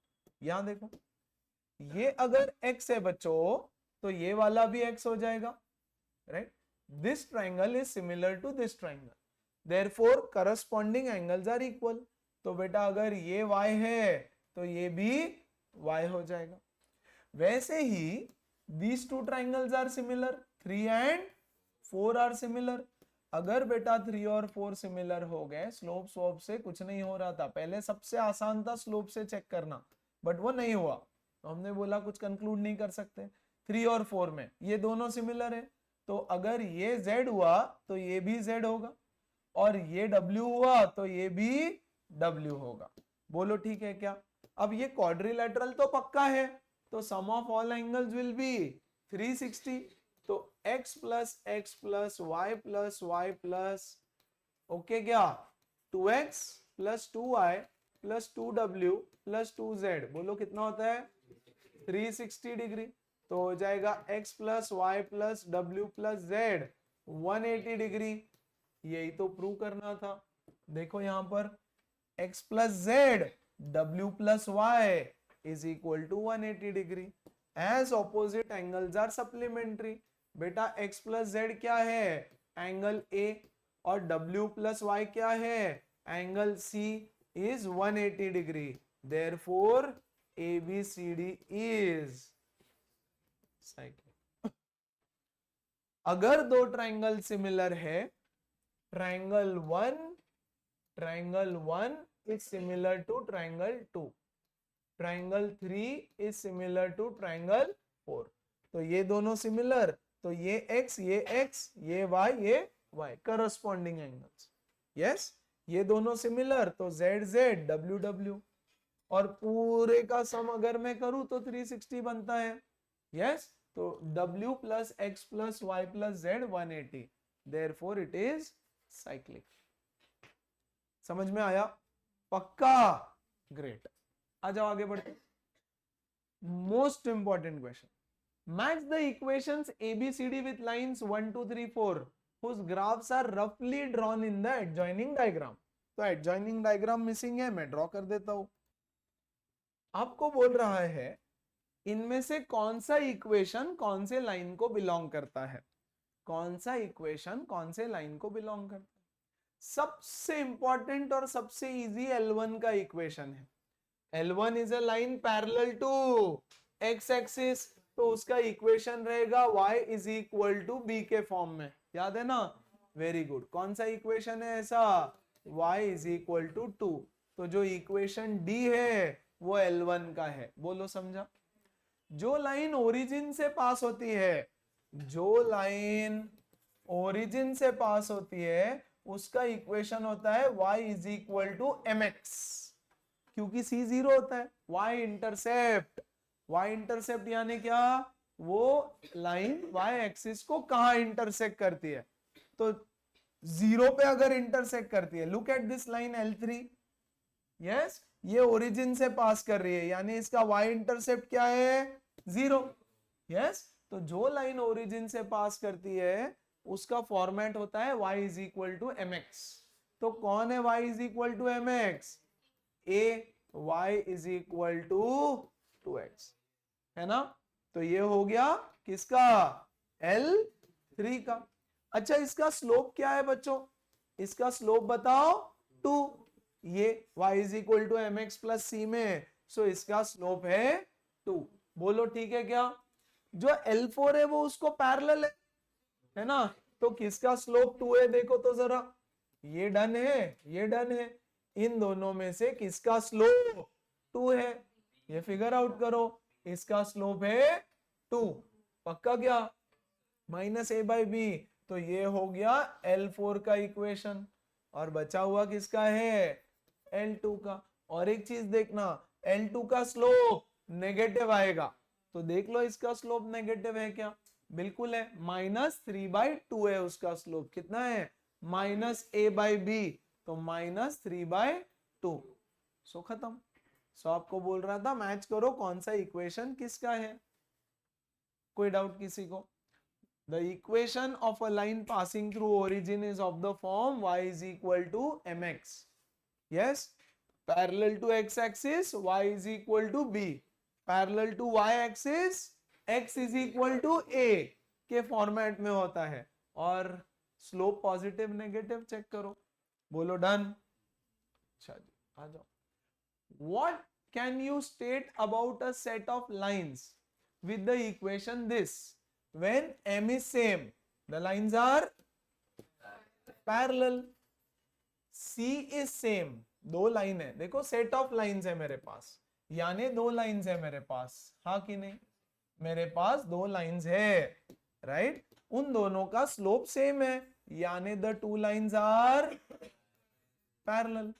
यहां देखो, ये अगर x है बच्चों तो ये वाला भी x हो जाएगा, right. This triangle is similar to this triangle, therefore corresponding angles are equal. तो बेटा अगर ये y है तो ये भी y हो जाएगा। वैसे ही these two triangles are similar, 3 and 4 are similar। अगर बेटा 3 और 4 सिमिलर हो गए, स्लोप स्वोप से कुछ नहीं हो रहा था, पहले सबसे आसान था स्लोप से चेक करना, बट वो नहीं हुआ, तो हमने बोला कुछ कंक्लूड नहीं कर सकते। 3 और 4 में ये दोनों सिमिलर है, तो अगर ये z हुआ तो ये भी z होगा, और ये w हुआ तो ये भी w होगा। बोलो ठीक है क्या। अब ये क्वाड्रिलेटरल तो पक्का है, तो sum of all angles will be 360। तो x plus x plus y plus y plus okay क्या 2x plus 2y plus 2w plus 2z, बोलो कितना होता है 360 डिग्री। तो हो जाएगा x plus y plus w plus z 180 degree. यही तो प्रूव करना था। देखो यहां पर x plus z w plus y is equal to 180 degree, as opposite angles are supplementary। बेटा x प्लस z क्या है एंगल A, और w प्लस y क्या है angle C is 180 degree, therefore ABCD is cyclic। अगर दो triangle similar है, triangle 1 is similar to triangle 2, triangle 3 is similar to triangle 4। तो ये दोनों सिमिलर, तो ये x, ये y, ये y, करस्पॉन्डिंग एंगल्स। यस, ये दोनों सिमिलर, तो z w w, और पूरे का सम अगर मैं करूं तो 360 बनता है। यस, तो w plus x plus y plus z 180, therefore it is cyclic. समझ में आया? पक्का? ग्रेट। आ जाओ आगे बढ़ते। Most important question, match the equations ABCD with lines 1 2 3 4 whose graphs are roughly drawn in the adjoining diagram। तो adjoining diagram missing है, मैं ड्रॉ कर देता हूं। आपको बोल रहा है इनमें से कौन सा इक्वेशन कौन से लाइन को बिलोंग करता है, कौन सा इक्वेशन कौन से लाइन को बिलोंग करता है। सबसे इंपॉर्टेंट और सबसे इजी L1 का इक्वेशन है। L1 is a line parallel to x axis, तो उसका इक्वेशन रहेगा y is equal to b के फॉर्म में, याद है ना? Very good. कौन सा इक्वेशन है ऐसा? y is equal to 2। तो जो इक्वेशन D है वो L1 का है। बोलो समझा? जो लाइन ओरिजिन से पास होती है, जो लाइन ओरिजिन से पास होती है उसका इक्वेशन होता है y is equal to mx, क्योंकि c 0 होता है। y इंटरसेप्ट यानी क्या? वो लाइन y एक्सिस को कहां इंटरसेक्ट करती है? तो 0 पे अगर इंटरसेक्ट करती है, look at this line L3। Yes, ये ओरिजिन से पास कर रही है, यानी इसका y इंटरसेप्ट क्या है? 0। यस, तो जो लाइन ओरिजिन से पास करती है उसका फॉर्मेट होता है y is equal to mx। तो कौन है y is equal to mx? y is equal to 2x, है ना? तो ये हो गया किसका? L3 का। अच्छा, इसका स्लोप क्या है बच्चों? इसका स्लोप बताओ 2। ये y is equal to mx plus c में, सो इसका स्लोप है 2। बोलो ठीक है क्या? जो L4 है वो उसको पैरेलल है ना? तो किसका स्लोप 2 है? देखो तो जरा, ये डन है, ये डन है, इन दोनों में से किसका स्लोप 2 है? ये फिगर आउट करो। इसका स्लोप है 2, पक्का क्या? माइनस ए बाई बी, तो ये हो गया L4 का इक्वेशन, और बचा हुआ किसका है? L2 का। और एक चीज देखना, L2 का स्लोप नेगेटिव आएगा, तो देख लो इसका स्लोप नेगेटिव है क्या? बिल्कुल है, -3/2 है उसका स्लोप। कितना है? -a/b, तो -3/2। सो खत्म। सो आपको बोल रहा था मैच करो कौन सा इक्वेशन किसका है। कोई डाउट किसी को? The equation of a line passing through origin is of the form y is equal to mx. Yes, parallel to x axis y is equal to b, parallel to y axis x is equal to a के format में होता है। और slope positive negative check करो, बोलो done. अच्छा जी, आ जाओ। What can you state about a set of lines with the equation this? When m is same, the lines are parallel. C is same, दो लाइन है, देखो सेट ऑफ लाइंस है मेरे पास, यानी दो लाइंस है मेरे पास, हाँ कि नहीं? मेरे पास दो लाइंस है, राइट? उन दोनों का स्लोप सेम है, यानी the two lines are parallel.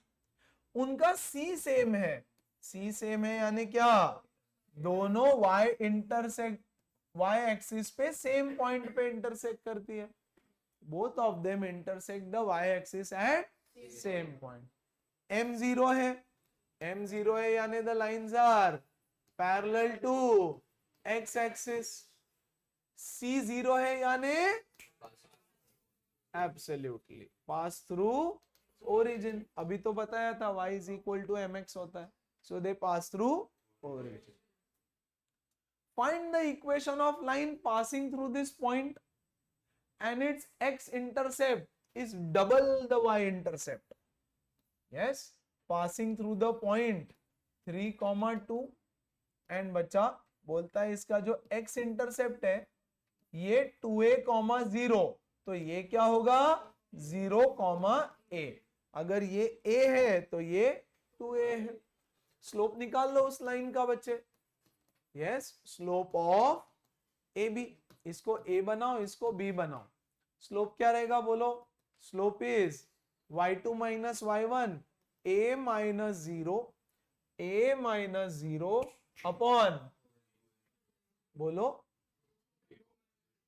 उनका C सेम है, C सेम है यानी क्या? दोनों y इंटरसेक्ट, y एक्सिस पे सेम पॉइंट पे इंटरसेक्ट करती है। Both of them intersect the y axis at same point. m0 है, m0 है यानी the lines are parallel to x axis. C0 है यानी एब्सोल्युटली पास थ्रू ओरिजिन। अभी तो बताया था y is equal to mx होता है, so they pass through origin. Find the equation of line passing through this point and its x-intercept is double the y-intercept. Yes, passing through the point 3,2 and बच्चा बोलता है इसका जो x-intercept है ये 2a,0, तो ये क्या होगा? 0,a। अगर ये a है तो ये 2a है। स्लोप निकाल लो उस लाइन का बच्चे। Yes, slope of A B, इसको a बनाओ, इसको b बनाओ। स्लोप क्या रहेगा बोलो? Slope is y2 minus y1, a minus 0, a minus 0 upon, बोलो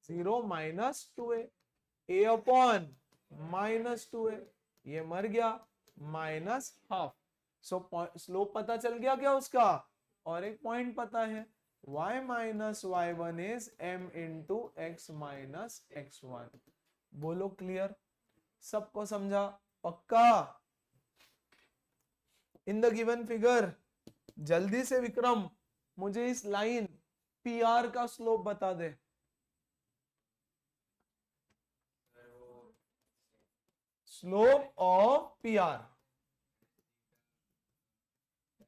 0 minus 2a, a upon minus 2a, ये मर गया, माइनस हाफ। सो स्लोप पता चल गया क्या उसका? और एक पॉइंट पता है, y minus y1 is m into x minus x1। बोलो क्लियर? सबको समझा? पक्का? इन द गिवन फिगर जल्दी से विक्रम मुझे इस लाइन PR का स्लोप बता दे। Slope of PR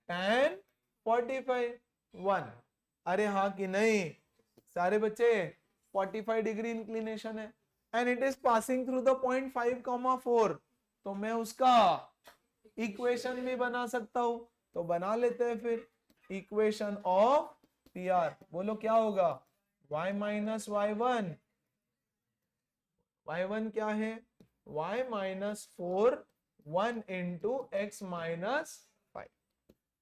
tan 45 1। अरे हाँ कि नहीं सारे बच्चे? 45 डिग्री इंक्लिनेशन है and it is passing through the point 5,4, तो मैं उसका इक्वेशन भी बना सकता हूं, तो बना लेते हैं फिर। इक्वेशन ऑफ PR बोलो क्या होगा? y माइनस y1, y1 क्या है? y minus 4 1 into x minus 5,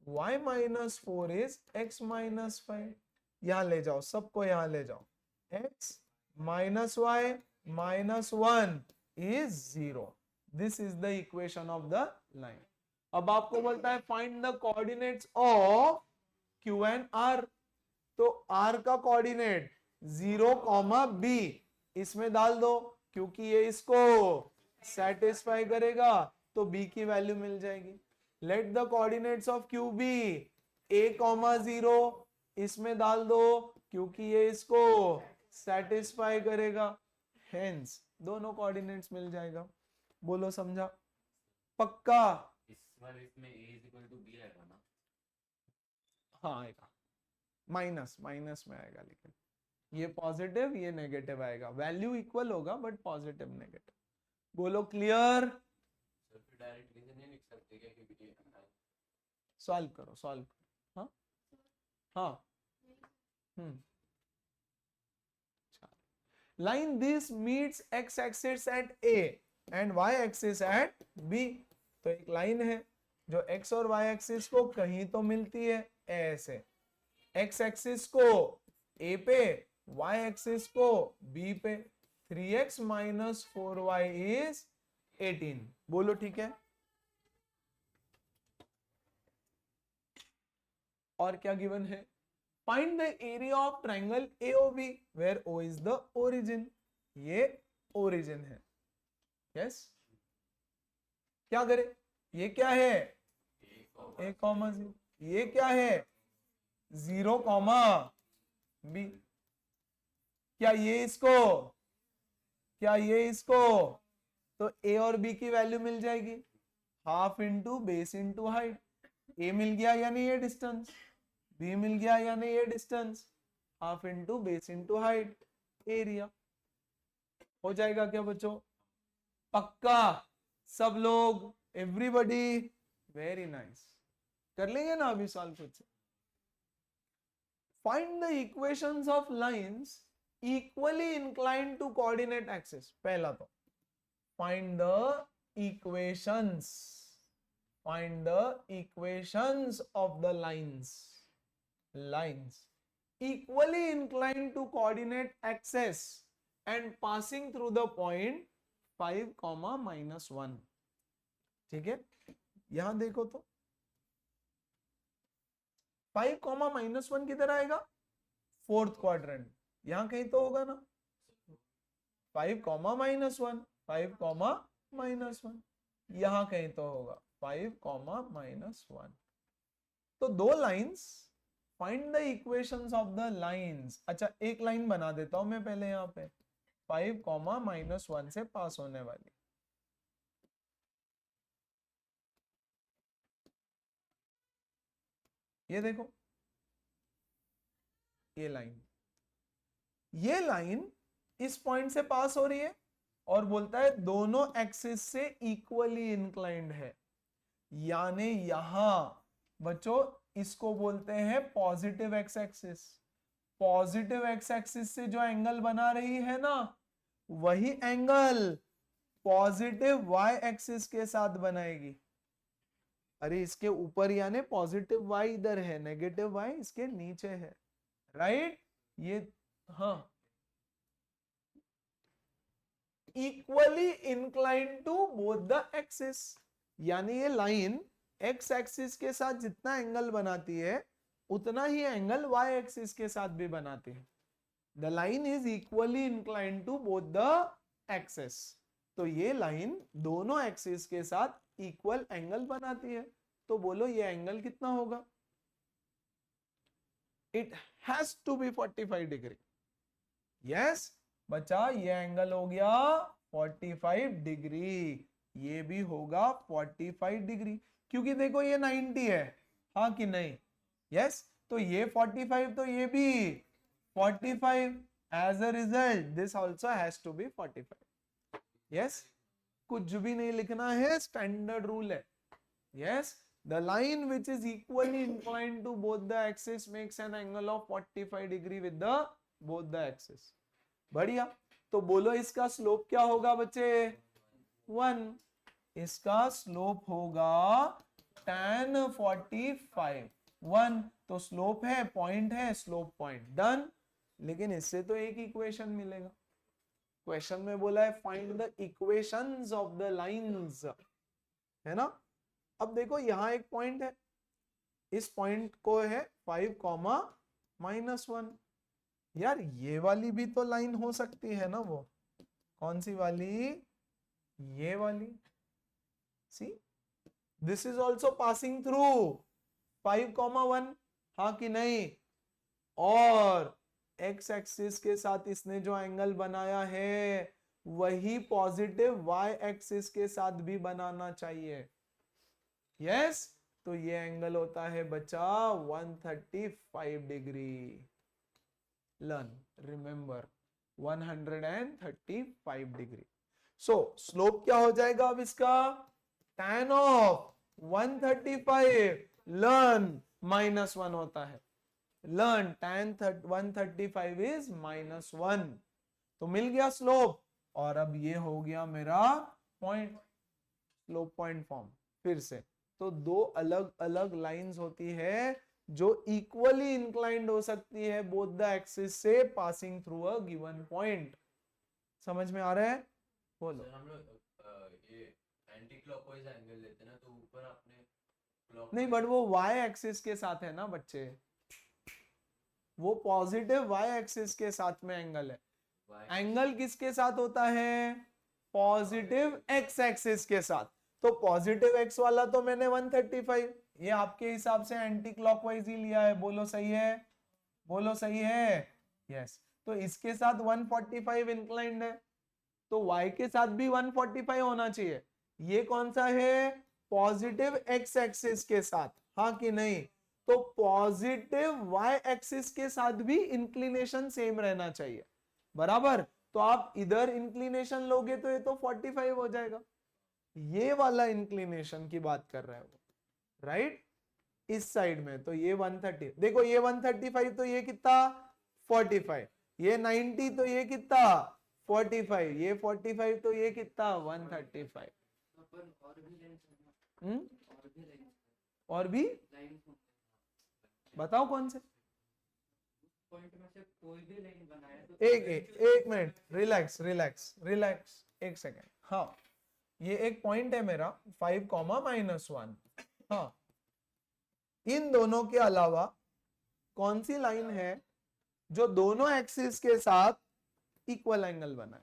y minus 4 is x minus 5। यहां ले जाओ, सबको यहां ले जाओ। x minus y minus 1 is 0। This is the equation of the line. अब आपको बोलता है find the coordinates of Q and R, तो R का कोऑर्डिनेट 0, B इसमें डाल दो, क्योंकि ये इसको सेटिस्फाई करेगा तो B की वैल्यू मिल जाएगी। Let the coordinates of Q be a,0 इसमें डाल दो, क्योंकि ये इसको सेटिस्फाई करेगा, हेंस दोनों कोऑर्डिनेट्स मिल जाएगा। बोलो समझा? पक्का? इसमें a is equal to b आएगा ना? हाँ आएगा, माइनस में आएगा, लेकिन ये पॉजिटिव ये नेगेटिव आएगा, वैल्यू इक्वल होगा बट पॉजिटिव नेगेटिव। बोलो क्लियर? सर फिर डायरेक्ट रीजन नहीं लिख सकते क्या? क्योंकि सॉल्व करो हाँ हाँ। Line this meets x axis at a and y axis eight b। तो एक लाइन है जो x और y एक्सिस को कहीं तो मिलती है ऐसे, x एक्सिस को a पे, y एक्सिस को b पे। 3x minus 4y is 18। बोलो ठीक है। और क्या गिवन है? Find the area of triangle AOB where O is the origin. ये ओरिजिन है। यस, क्या करे? ये क्या है? A comma 0। ये क्या है? 0 कॉमा B। क्या ये इसको तो A और B की वैल्यू मिल जाएगी, half into base into height. A मिल गया यानी ये डिस्टेंस, B मिल गया यानी ये distance, half into base into height, area. हो जाएगा क्या बच्चों? पक्का सब लोग, एवरीबॉडी? Very nice. कर लेंगे ना अभी सॉल्व खुद से। Find the equations of lines equally inclined to coordinate axis. पहला तो find the equations of the lines equally inclined to coordinate axis and passing through the point 5, -1। ठीक है, यहां देखो तो 5, -1 किधर आएगा? 4th क्वाड्रेंट, यहां कहीं तो होगा ना। 5, -1, 5, -1, यहां कहीं तो होगा 5, -1। तो दो lines, find the equations of the lines. अच्छा, एक लाइन बना देता हूं मैं पहले यहां पे, 5, -1 से पास होने वाली। ये देखो, ये लाइन इस पॉइंट से पास हो रही है और बोलता है दोनों एक्सिस से इक्वली इंक्लाइंड है, यानी यहां बच्चों इसको बोलते हैं positive x axis. Positive x axis से जो एंगल बना रही है ना, वही एंगल पॉजिटिव वाई एक्सिस के साथ बनाएगी। अरे इसके ऊपर यानी पॉजिटिव वाई इधर है, नेगेटिव वाई इसके नीचे है, राइट? ये हाँ, equally inclined to both the axis, यानी ये लाइन एक्स एक्सिस के साथ जितना एंगल बनाती है उतना ही एंगल वाई एक्सिस के साथ भी बनाती है। The line is equally inclined to both the axis. तो ये लाइन दोनों एक्सिस के साथ इक्वल एंगल बनाती है। तो बोलो ये एंगल कितना होगा? It has to be 45 degree. Yes बच्चा, ये एंगल हो गया 45 डिग्री, ये भी होगा 45 डिग्री, क्योंकि देखो ये 90 है, हाँ कि नहीं? यस, तो ये 45 तो ये भी 45, as a result this also has to be 45। Yes, कुछ भी नहीं लिखना है, स्टैंडर्ड रूल है। Yes, the line which is equally inclined to both the axis makes an angle of 45 degree with the both the axis. बढ़िया, तो बोलो इसका स्लोप क्या होगा बच्चे? 1। इसका स्लोप होगा tan 45, 1। तो स्लोप है, पॉइंट है, स्लोप पॉइंट, डन। लेकिन इससे तो एक इक्वेशन मिलेगा। क्वेश्चन में बोला है find the equations of the lines, है ना? अब देखो यहां एक पॉइंट है, इस पॉइंट को है 5, -1। यार ये वाली भी तो लाइन हो सकती है ना, वो कौन सी वाली? ये वाली। C, this is also passing through 5, 1, हाँ कि नहीं? और एक्स एक्सिस के साथ इसने जो एंगल बनाया है वही पॉजिटिव वाई एक्सिस के साथ भी बनाना चाहिए। यस, तो ये एंगल होता है बच्चा 135 डिग्री। Learn, remember 135 degree. सो स्लोप क्या हो जाएगा अब इसका? tan ऑफ 135 लर्न -1 होता है। लर्न tan 135 इज -1, तो मिल गया स्लोप। और अब ये हो गया मेरा पॉइंट, स्लोप पॉइंट फॉर्म। फिर से तो दो अलग अलग लाइंस होती है जो इक्वली इंक्लाइंड हो सकती है बोथ द एक्सिस से passing through a given point. समझ में आ रहा है? बोलो। सर हम लोग ये एंटी क्लॉकवाइज एंगल लेते हैं ना, तो ऊपर आपने नहीं, clockwise- बट वो वाई एक्सिस के साथ है ना बच्चे, वो पॉजिटिव वाई एक्सिस के साथ में एंगल है। Y- एंगल किसके साथ होता है? पॉजिटिव एक्स एक्सिस के साथ। तो पॉजिटिव एक्स वाला तो मैंने 135, ये आपके हिसाब से एंटी क्लॉकवाइज ही लिया है। बोलो सही है? बोलो सही है? यस। तो इसके साथ 145 इंक्लाइंड है, तो y के साथ भी 145 होना चाहिए। ये कौन सा है? पॉजिटिव एक्स एक्सिस के साथ, हाँ कि नहीं? तो पॉजिटिव y एक्सिस के साथ भी इंक्लिनेशन सेम रहना चाहिए, बराबर। तो आप इधर इंक्लिनेशन लोगे तो ये तो 45 हो जाएगा। ये वाला इंक्लिनेशन की बात कर रहा है वो, राइट? इस साइड में तो ये 130, देखो ये 135 तो ये कितना? 45, ये 90 तो ये कितना? 45, ये 45 तो ये कितना? 135। अपन और भी लाइंस है ना, हम्म, और भी लाइंस और भी लाइंस बताओ कौन से? पॉइंट में से कोई भी लाइन बनाए तो एक मिनट, रिलैक्स रिलैक्स रिलैक्स, एक सेकेंड। हाँ, ये एक पॉइंट है मेरा 5, -1। हाँ, इन दोनों के अलावा कौन सी लाइन है जो दोनों एक्सिस के साथ इक्वल एंगल बनाए?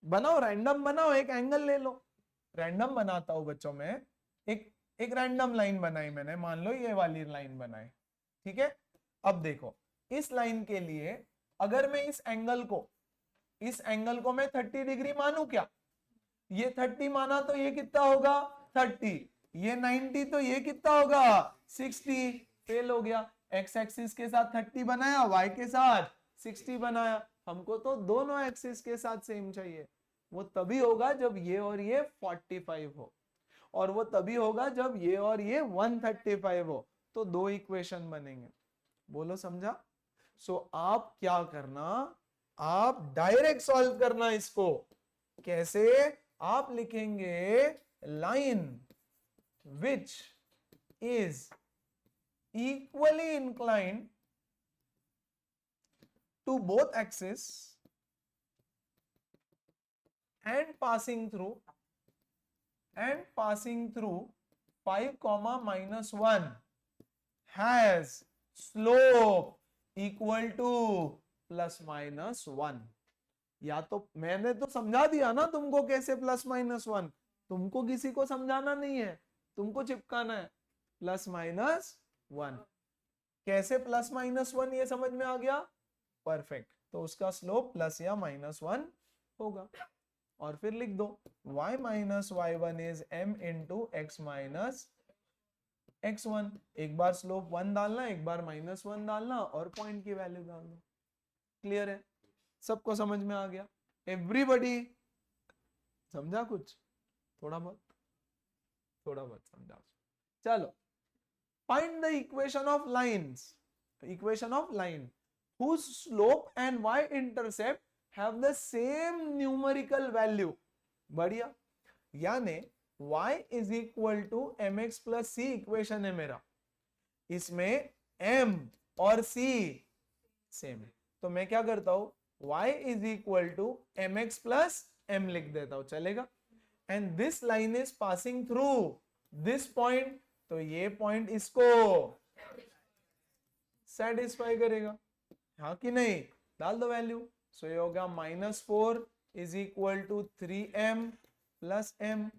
बनाओ, रैंडम बनाओ, एक एंगल ले लो। रैंडम बनाता हूं बच्चों में, एक रैंडम लाइन बनाई मैंने, मान लो ये वाली लाइन बनाई, ठीक है? अब देखो, इस लाइन के लिए अगर मैं इस एंगल को मैं 30 डिग्री मानू क्या? ये 30 माना तो ये कितना होगा? 30। ये 90 तो ये कितना होगा? 60। फेल हो गया। एक्स एक्सिस के साथ 30 बनाया, वाई के साथ 60 बनाया। हमको तो दोनों एक्सिस के साथ सेम चाहिए। वो तभी होगा जब ये और ये 45 हो, और वो तभी होगा जब ये और ये 135 हो। तो दो इक्वेशन बनेंगे। बोलो समझा? सो आप क्या करना, आप डायरेक्ट सॉल्व करना इसको। कैसे? आप लिखेंगे line which is equally inclined to both axis and passing through 5, -1 has slope equal to ±1। या तो मैंने तो समझा दिया ना तुमको कैसे +-1, तुमको किसी को समझाना नहीं है, तुमको चिपकाना है +-1। कैसे +-1 ये समझ में आ गया? परफेक्ट। तो उसका स्लोप प्लस या -1 होगा। और फिर लिख दो y - y1 is m into x - x1। एक बार स्लोप 1 डालना, एक बार -1 डालना, और पॉइंट की वैल्यू डाल दो। क्लियर है? सबको समझ में आ गया? एवरीबॉडी समझा? कुछ थोड़ा बहुत समझा। चलो, find the equation of lines, equation of line whose slope and y intercept have the same numerical value। बढ़िया। यानी y is equal to mx plus c equation है मेरा, इसमें m और c सेम है। तो मैं क्या करता हूं, y is equal to mx plus m लिख देता हूं, चलेगा? And this line is passing through this point, तो ये पॉइंट इसको सेटिस्फाई करेगा, हाँ कि नहीं? डाल दो वैल्यू। सो ये होगा -4 is equal to 3m plus m।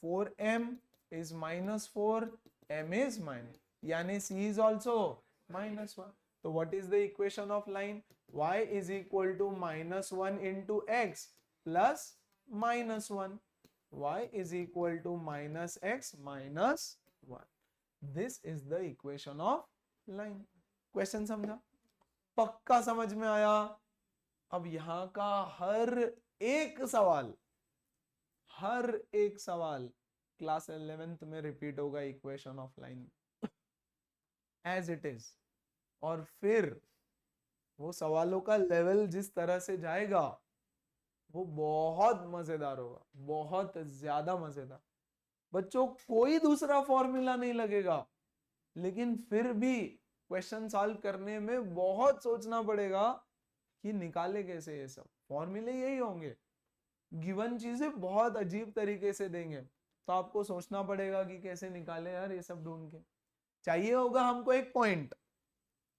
4m is -4, m is minus, यानी c इज ऑल्सो -1। तो what is the equation of line? y is equal to -1 into x plus -1। y is equal to -x minus 1। This is the equation of line. Question समझा? पक्का समझ में आया? अब यहां का हर एक सवाल क्लास 11th में रिपीट होगा equation of line. As it is, और फिर वो सवालों का लेवल जिस तरह से जाएगा वो बहुत मजेदार होगा, बहुत ज्यादा मजेदार। बच्चों कोई दूसरा फॉर्मूला नहीं लगेगा, लेकिन फिर भी क्वेश्चन सॉल्व करने में बहुत सोचना पड़ेगा कि निकाले कैसे। ये सब फॉर्मूले यही होंगे, गिवन चीजें बहुत अजीब तरीके से देंगे, तो आपको सोचना पड़ेगा कि कैसे निकाले यार ये सब ढूंढ के। चाहिए होगा हमको एक पॉइंट,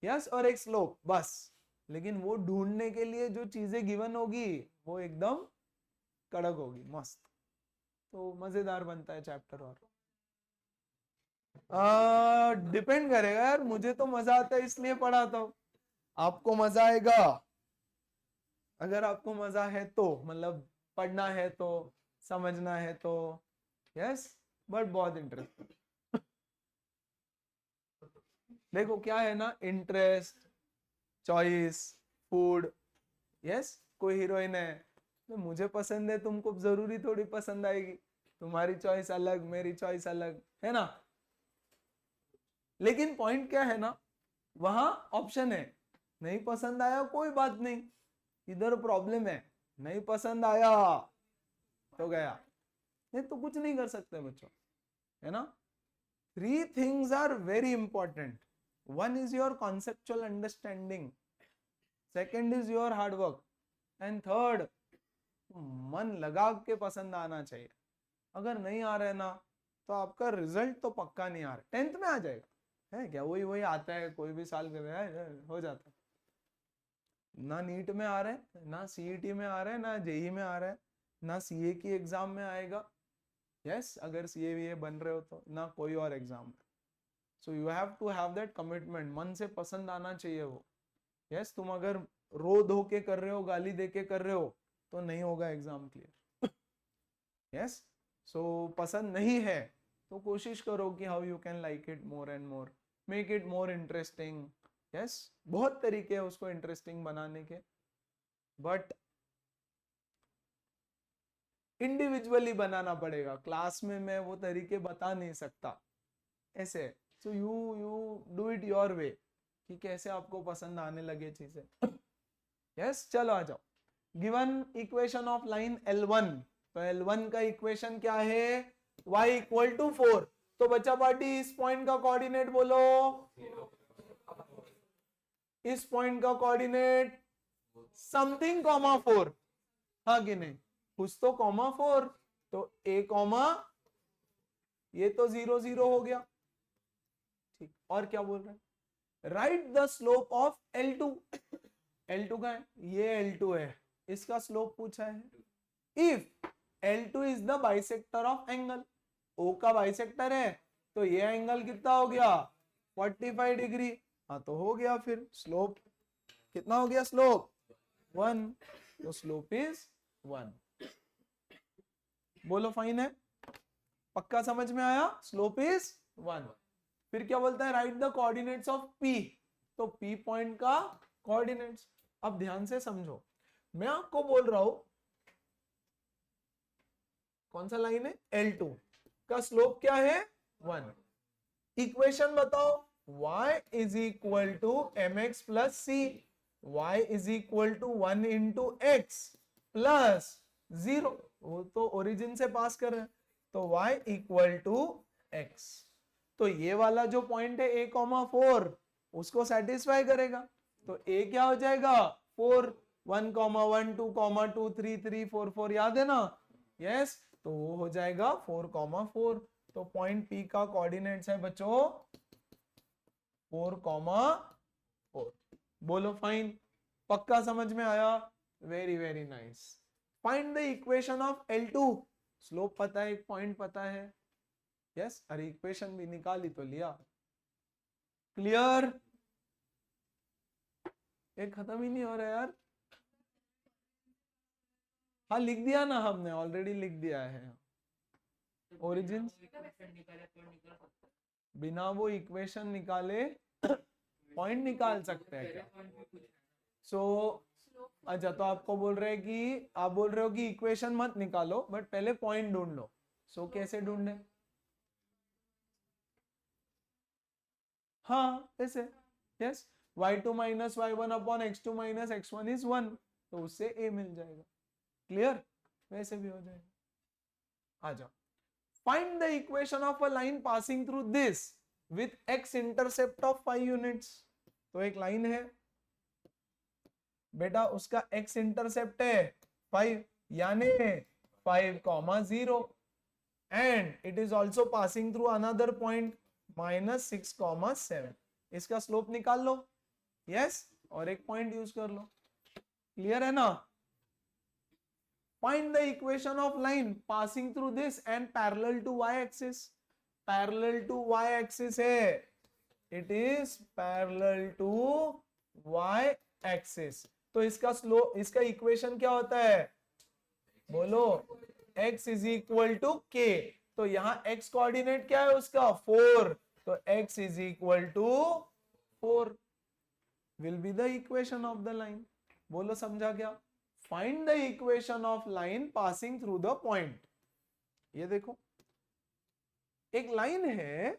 यस, और एक स्लोप, बस। लेकिन वो ढूंढने के लिए जो चीजें गिवन होगी वो एकदम कड़क होगी, मस्त। तो मजेदार बनता है चैप्टर। और डिपेंड करेगा यार, मुझे तो मजा आता है इसलिए पढ़ाता हूँ। आपको मजा आएगा, अगर आपको मजा है तो, मतलब पढ़ना है तो, समझना है तो, यस, बट बहुत इंटरेस्ट। देखो क्या है ना, इंटरेस्ट, चॉइस, फूड, यस। कोई हीरोइन है तो मुझे पसंद है, तुमको जरूरी थोड़ी पसंद आएगी, तुम्हारी चॉइस अलग, मेरी चॉइस अलग, है ना। लेकिन पॉइंट क्या है ना, वहां ऑप्शन है, नहीं पसंद आया कोई बात नहीं, इधर प्रॉब्लम है, नहीं पसंद आया तो गया, नहीं तो कुछ नहीं कर सकते बच्चों, है ना। 3 things are very important. One is your conceptual understanding, second is your hard work, and third, मन लगा के पसंद आना चाहिए। अगर नहीं आ रहा है ना तो आपका रिजल्ट तो पक्का नहीं आ रहा। 10th में आ जाएगा, है क्या, वही वही आता है, कोई भी साल कर रहा है, हो जाता है। ना नीट में आ रहा है, ना सीईटी में आ रहा है, ना जेई में आ रहा है, ना सीए की एग्जाम में आएगा, यस, अगर सीए वीए बन रहे हो तो, ना कोई और एग्जाम में। So you have to have that commitment, मन से पसंद आना चाहिए वो, यस। तुम अगर रो धो के कर रहे हो, गाली दे के कर रहे हो, तो नहीं होगा एग्जाम क्लियर, यस। सो पसंद नहीं है तो कोशिश करो कि how you can like it more and more, make it more interesting, yes. बहुत तरीके हैं उसको इंटरेस्टिंग बनाने के, बट इंडिविजुअली बनाना पड़ेगा। क्लास में मैं वो तरीके बता नहीं सकता ऐसे। So you do it your way, कि कैसे आपको पसंद आने लगे चीजें, यस। चलो आ जाओ, given equation of line L1, तो L1 का इक्वेशन क्या है, y इक्वल टू 4। तो बच्चा पार्टी इस पॉइंट का कोऑर्डिनेट बोलो, इस पॉइंट का कोऑर्डिनेट समथिंग कॉमा 4, हाँ कि नहीं, कुछ तो कॉमा 4, तो a कॉमा, ये तो 0 0 हो गया, ठीक। और क्या बोल रहे हैं, right the slope of L2, L2 का है, ये L2 है, इसका स्लोप पूछा है। If L2 is the bisector of angle, O का बाइसेक्टर है, तो ये एंगल कितना हो गया, 45 डिग्री, हाँ तो हो गया, फिर स्लोप कितना हो गया, स्लोप 1, तो स्लोप इज 1। बोलो फाइन है, पक्का समझ में आया, स्लोप इज 1। फिर क्या बोलता है, right the coordinates of P, तो P पॉइंट का कोऑर्डिनेट्स। अब ध्यान से समझो, मैं आपको बोल रहा हूं कौन सा लाइन है, L2 का स्लोप क्या है, 1। इक्वेशन बताओ, y is equal to mx plus c, y is equal to 1 into x plus 0, वो तो ओरिजिन से पास कर रहे हैं, तो y इक्वल टू x। तो ये वाला जो पॉइंट है a, 4 उसको सेटिस्फाई करेगा, तो a क्या हो जाएगा, 4, 1, 1, 2, 2, 3, 3, 4, 4, याद है ना, यस। तो वो हो जाएगा 4, 4। तो पॉइंट P का कोऑर्डिनेट्स है बच्चों 4, 4। बोलो फाइन, पक्का समझ में आया, very very nice. Find the equation of L2, slope पता है, एक पॉइंट पता है, यस। अरे इक्वेशन भी निकाली तो लिया, क्लियर। एक खत्म ही नहीं हो रहा यार, हाँ लिख दिया ना हमने, ऑलरेडी लिख दिया है। ओरिजिन बिना वो इक्वेशन निकाले पॉइंट निकाल सकते हैं क्या, सो अच्छा, तो आपको बोल रहे हैं कि आप बोल रहे हो कि इक्वेशन मत निकालो, बट पहले पॉइंट ढूंढ लो। सो कैसे ढूंढे, हाँ ऐसे, yes, y2 minus y1 upon x2 minus x1 is 1, तो उससे a मिल जाएगा। क्लियर? वैसे भी हो जाएगा। आ जाओ, find the equation of a line passing through this with x intercept of 5 units. तो एक लाइन है बेटा, उसका x इंटरसेप्ट है 5 यानी 5,0 and it is also passing through another point -6,7। इसका स्लोप निकाल लो, यस, और एक पॉइंट यूज कर लो। क्लियर है ना? Find the equation of line passing through this and parallel to y axis. Parallel to y axis है, it is parallel to y axis. तो इसका स्लोप, इसका इक्वेशन क्या होता है बोलो? x is equal to k। तो यहां x कोऑर्डिनेट क्या है उसका? 4, तो x is equal to 4 will be the equation of the line. बोलो समझा क्या? Find the equation of line passing through the point. ये देखो एक लाइन है,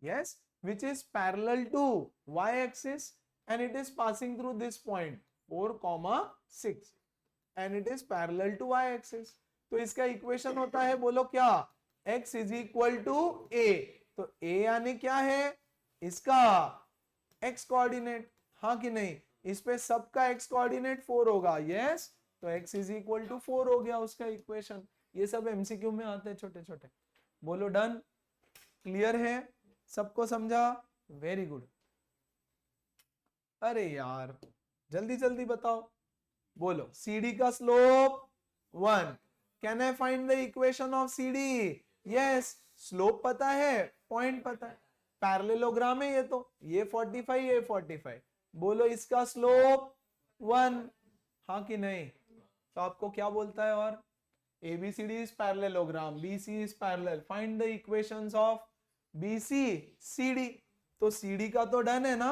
yes, which is parallel to y axis and it is passing through this point 4,6 and it is parallel to y axis. तो इसका equation होता है बोलो क्या? x is equal to a। तो a यानी क्या है? इसका x कोऑर्डिनेट, हाँ कि नहीं? इस पे सबका x कोऑर्डिनेट 4 होगा, यस, तो x इज इक्वल टू 4 हो गया उसका इक्वेशन। ये सब एमसीक्यू में आते हैं छोटे छोटे। बोलो डन? क्लियर है? सबको समझा? Very good. अरे यार जल्दी जल्दी बताओ। बोलो CD का slope 1। Can I find the equation of CD? Yes, slope पता है, पॉइंट पता है, पैरेललोग्राम है ये, तो ये 45 ये 45। बोलो इसका स्लोप 1, हाँ कि नहीं? तो आपको क्या बोलता है? और ABCD is parallelogram, BC is parallel, find the equations of BC CD। तो CD का तो डन है ना?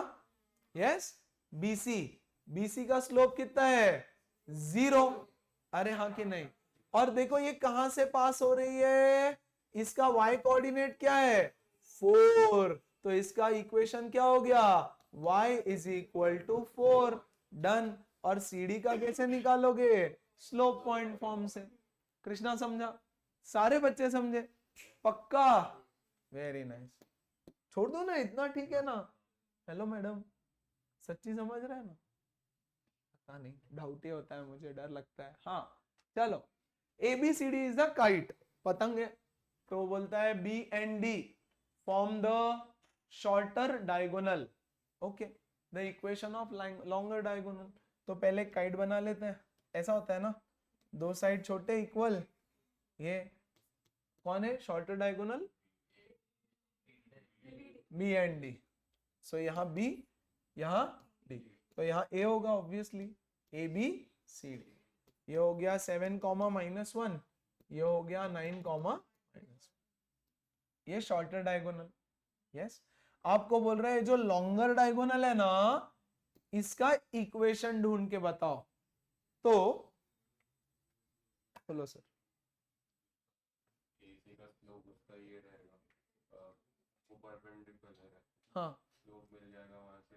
यस, BC का स्लोप कितना है? 0। अरे हाँ कि नहीं? और देखो ये कहां से पास हो रही है? इसका y कोऑर्डिनेट क्या है? 4, तो इसका इक्वेशन क्या हो गया? y is equal to 4। Done. और CD का कैसे निकालोगे? स्लोप पॉइंट फॉर्म से। कृष्णा समझा? सारे बच्चे समझे? पक्का? Very nice. छोड़ दो ना, इतना ठीक है ना? हेलो मैडम, सच्ची समझ रहे हैं ना? पता नहीं, डाउट ही होता है मुझे, डर लगता है। हाँ चलो, ABCD इज द काइट, पतंग है। तो बोलता है B and D form the shorter diagonal, okay, the equation of longer diagonal. तो पहले काइट बना लेते हैं। ऐसा होता है ना, दो साइड छोटे इक्वल, ये कौन है shorter diagonal? B and D। सो यहाँ B, यहाँ D, तो यहाँ A होगा ऑब्वियसली, ABCD। ये हो गया 7, -1, ये हो गया 9, ये शॉर्टर डायगोनल। यस, आपको बोल रहा है जो लॉन्गर डायगोनल है ना, इसका इक्वेशन ढूंढ के बताओ। तो बोलो सर। AC का स्लोप उसका ये रहेगा, वो परपेंडिकुलर है, हाँ, स्लोप मिल जाएगा वहां से।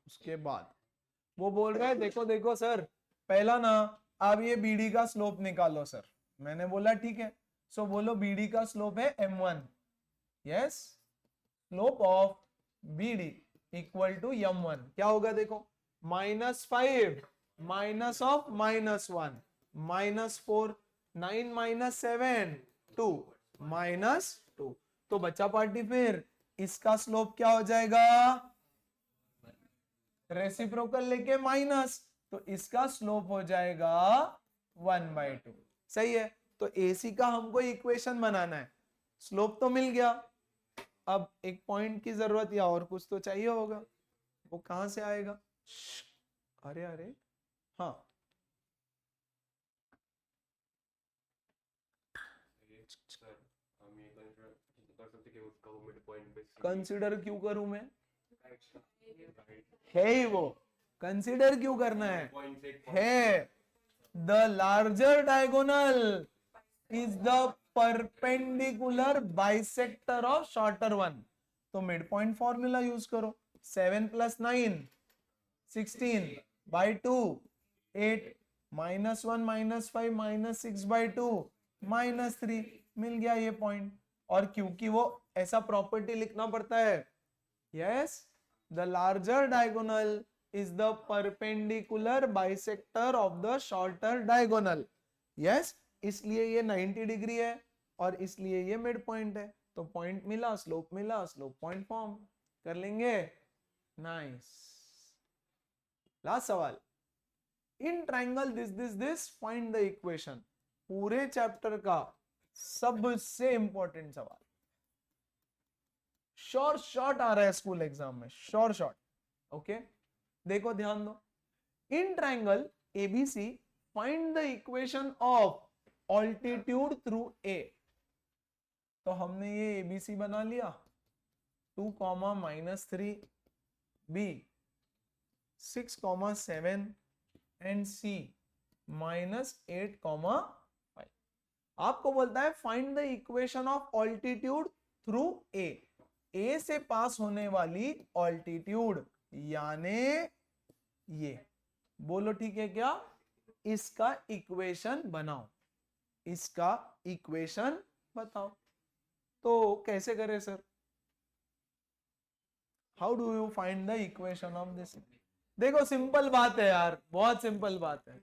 उसके बाद वो बोल रहा है देखो देखो सर, पहला ना, अब ये BD का स्लोप निकालो सर। मैंने बोला ठीक है। सो बोलो BD का स्लोप है M1। Yes, slope of BD equal to M1 क्या होगा? देखो, -5 माइनस ऑफ -1 -4, 9 - 7 2 -2। तो बच्चा पार्टी फिर इसका स्लोप क्या हो जाएगा? रेसिप्रोकल लेके माइनस, तो इसका स्लोप हो जाएगा 1/2। सही है। तो AC का हमको इक्वेशन बनाना है। स्लोप तो मिल गया, अब एक पॉइंट की जरूरत या और कुछ तो चाहिए होगा। वो कहां से आएगा? अरे अरे हाँ, सर हम ये कंसीडर कर सकते कि उसका वो मिड पॉइंट पे कंसिडर क्यों करूं मैं? है ही वो, कंसिडर क्यों करना है? पॉइंट से है the larger diagonal is the perpendicular bisector of shorter one. तो मिड पॉइंट फॉर्मूला यूज करो, 7 + 9 16 by 2 8 -1 -5 -6 by 2 -3 मिल गया ये पॉइंट। और क्योंकि वो ऐसा प्रॉपर्टी लिखना पड़ता है, yes, the larger diagonal is the perpendicular bisector of the shorter diagonal. Yes, इसलिए ये 90 डिग्री है और इसलिए ये मिड पॉइंट है। तो पॉइंट मिला, स्लोप पॉइंट फॉर्म कर लेंगे। नाइस। लास्ट सवाल, in triangle this find the equation. पूरे चैप्टर का सबसे इंपॉर्टेंट सवाल, शॉर्ट आ रहा है स्कूल एग्जाम में, शॉर्ट। ओके, देखो ध्यान दो, in triangle ABC find the equation of altitude through a. तो हमने ये एबीसी बना लिया, 2, -3 बी 6, 7 एंड सी -8, 5। आपको बोलता है find the equation of altitude through a से पास होने वाली ऑल्टीट्यूड, यानी ये। बोलो ठीक है क्या? इसका इक्वेशन बनाओ, इसका इक्वेशन बताओ। तो कैसे करें sir? How do you find the equation of this? देखो सिंपल बात है यार, बहुत सिंपल बात है।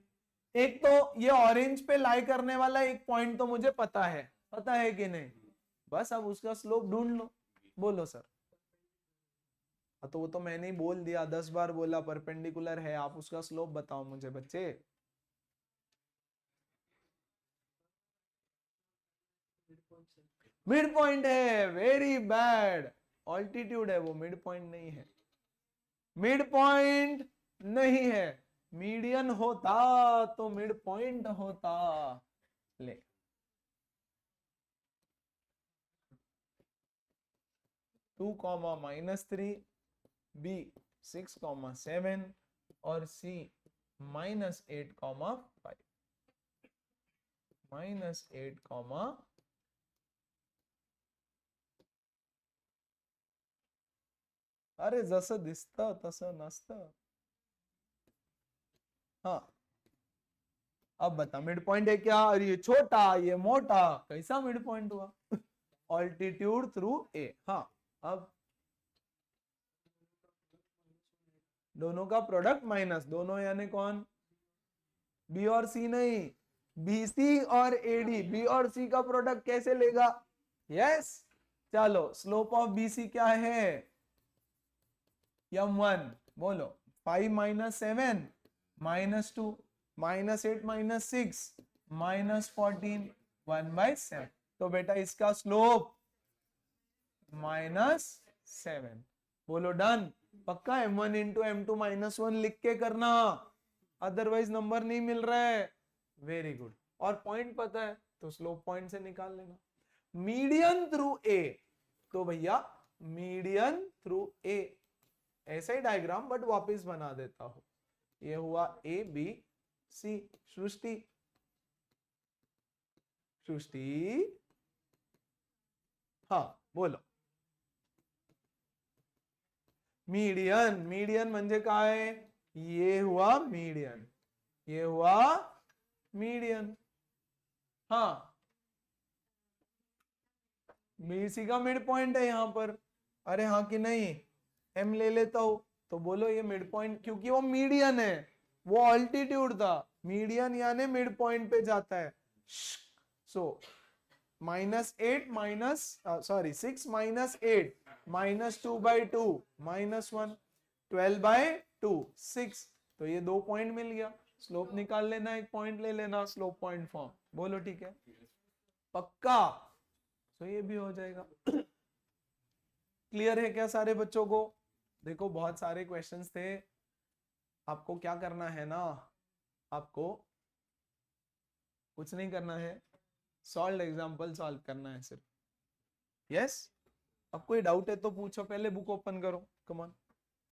एक तो ये ऑरेंज पे लाई करने वाला एक पॉइंट तो मुझे पता है कि नहीं? बस अब उसका स्लोप ढूंढ लो। बोलो सर। तो वो तो मैंने ही बोल दिया, 10 बार बोला परपेंडिकुलर है, आप उसका स्लोप बताओ मुझे बच्चे। मिड पॉइंट है, वेरी बैड। ऑल्टीट्यूड है वो, मिड पॉइंट नहीं है। मिड पॉइंट नहीं है, मीडियन होता तो मिड पॉइंट होता। ले 2, -3 बी 6, 7 और सी -8, 5 -8, अरे जसं दिसतं तसं नसतं। हाँ, अब बता मिड पॉइंट है क्या? और ये छोटा ये मोटा, कैसा मिड पॉइंट हुआ? Altitude through a. हाँ, अब दोनों का प्रोडक्ट माइनस, दोनों यानी कौन? बी और सी नहीं, बीसी और एडी। बी और सी का प्रोडक्ट कैसे लेगा? यस, चलो स्लोप ऑफ बीसी क्या है? m1 बोलो, 5 - 7 -2 -8 -6 -14 1/7। तो बेटा इसका स्लोप -7। बोलो डन। पक्का m1 इंटू m2 -1 लिख के करना, अदरवाइज नंबर नहीं मिल रहा है। Very good. और पॉइंट पता है तो स्लोप पॉइंट से निकाल लेना। मीडियन थ्रू ए, तो भैया मीडियन थ्रू ए, ऐसा ही डायग्राम बट वापस बना देता हूं। ये हुआ ए बी सी। सृष्टि हाँ बोलो। मीडियन म्हणजे काय? ये हुआ मीडियन, ये हुआ मीडियन। हाँ, बीसी का मिड पॉइंट है यहां पर। अरे हाँ कि नहीं? एम ले लेता हूं तो बोलो ये मिड पॉइंट, क्योंकि वो मीडियन है, वो ऑल्टीट्यूड था। मीडियन यानी मिड पॉइंट पे जाता है। सो -6 -8 -2/2 -1 12/2 6। तो ये 2 पॉइंट मिल गया। स्लोप निकाल लेना, एक पॉइंट ले लेना, स्लोप पॉइंट फॉर्म। बोलो ठीक है? पक्का? तो ये भी हो जाएगा। क्लियर है क्या सारे बच्चों को? देखो बहुत सारे क्वेश्चंस थे। आपको क्या करना है ना, आपको कुछ नहीं करना है, सॉल्व एग्जांपल सॉल्व करना है सिर्फ। यस, अब कोई डाउट है तो पूछो, पहले बुक ओपन करो, कम ऑन।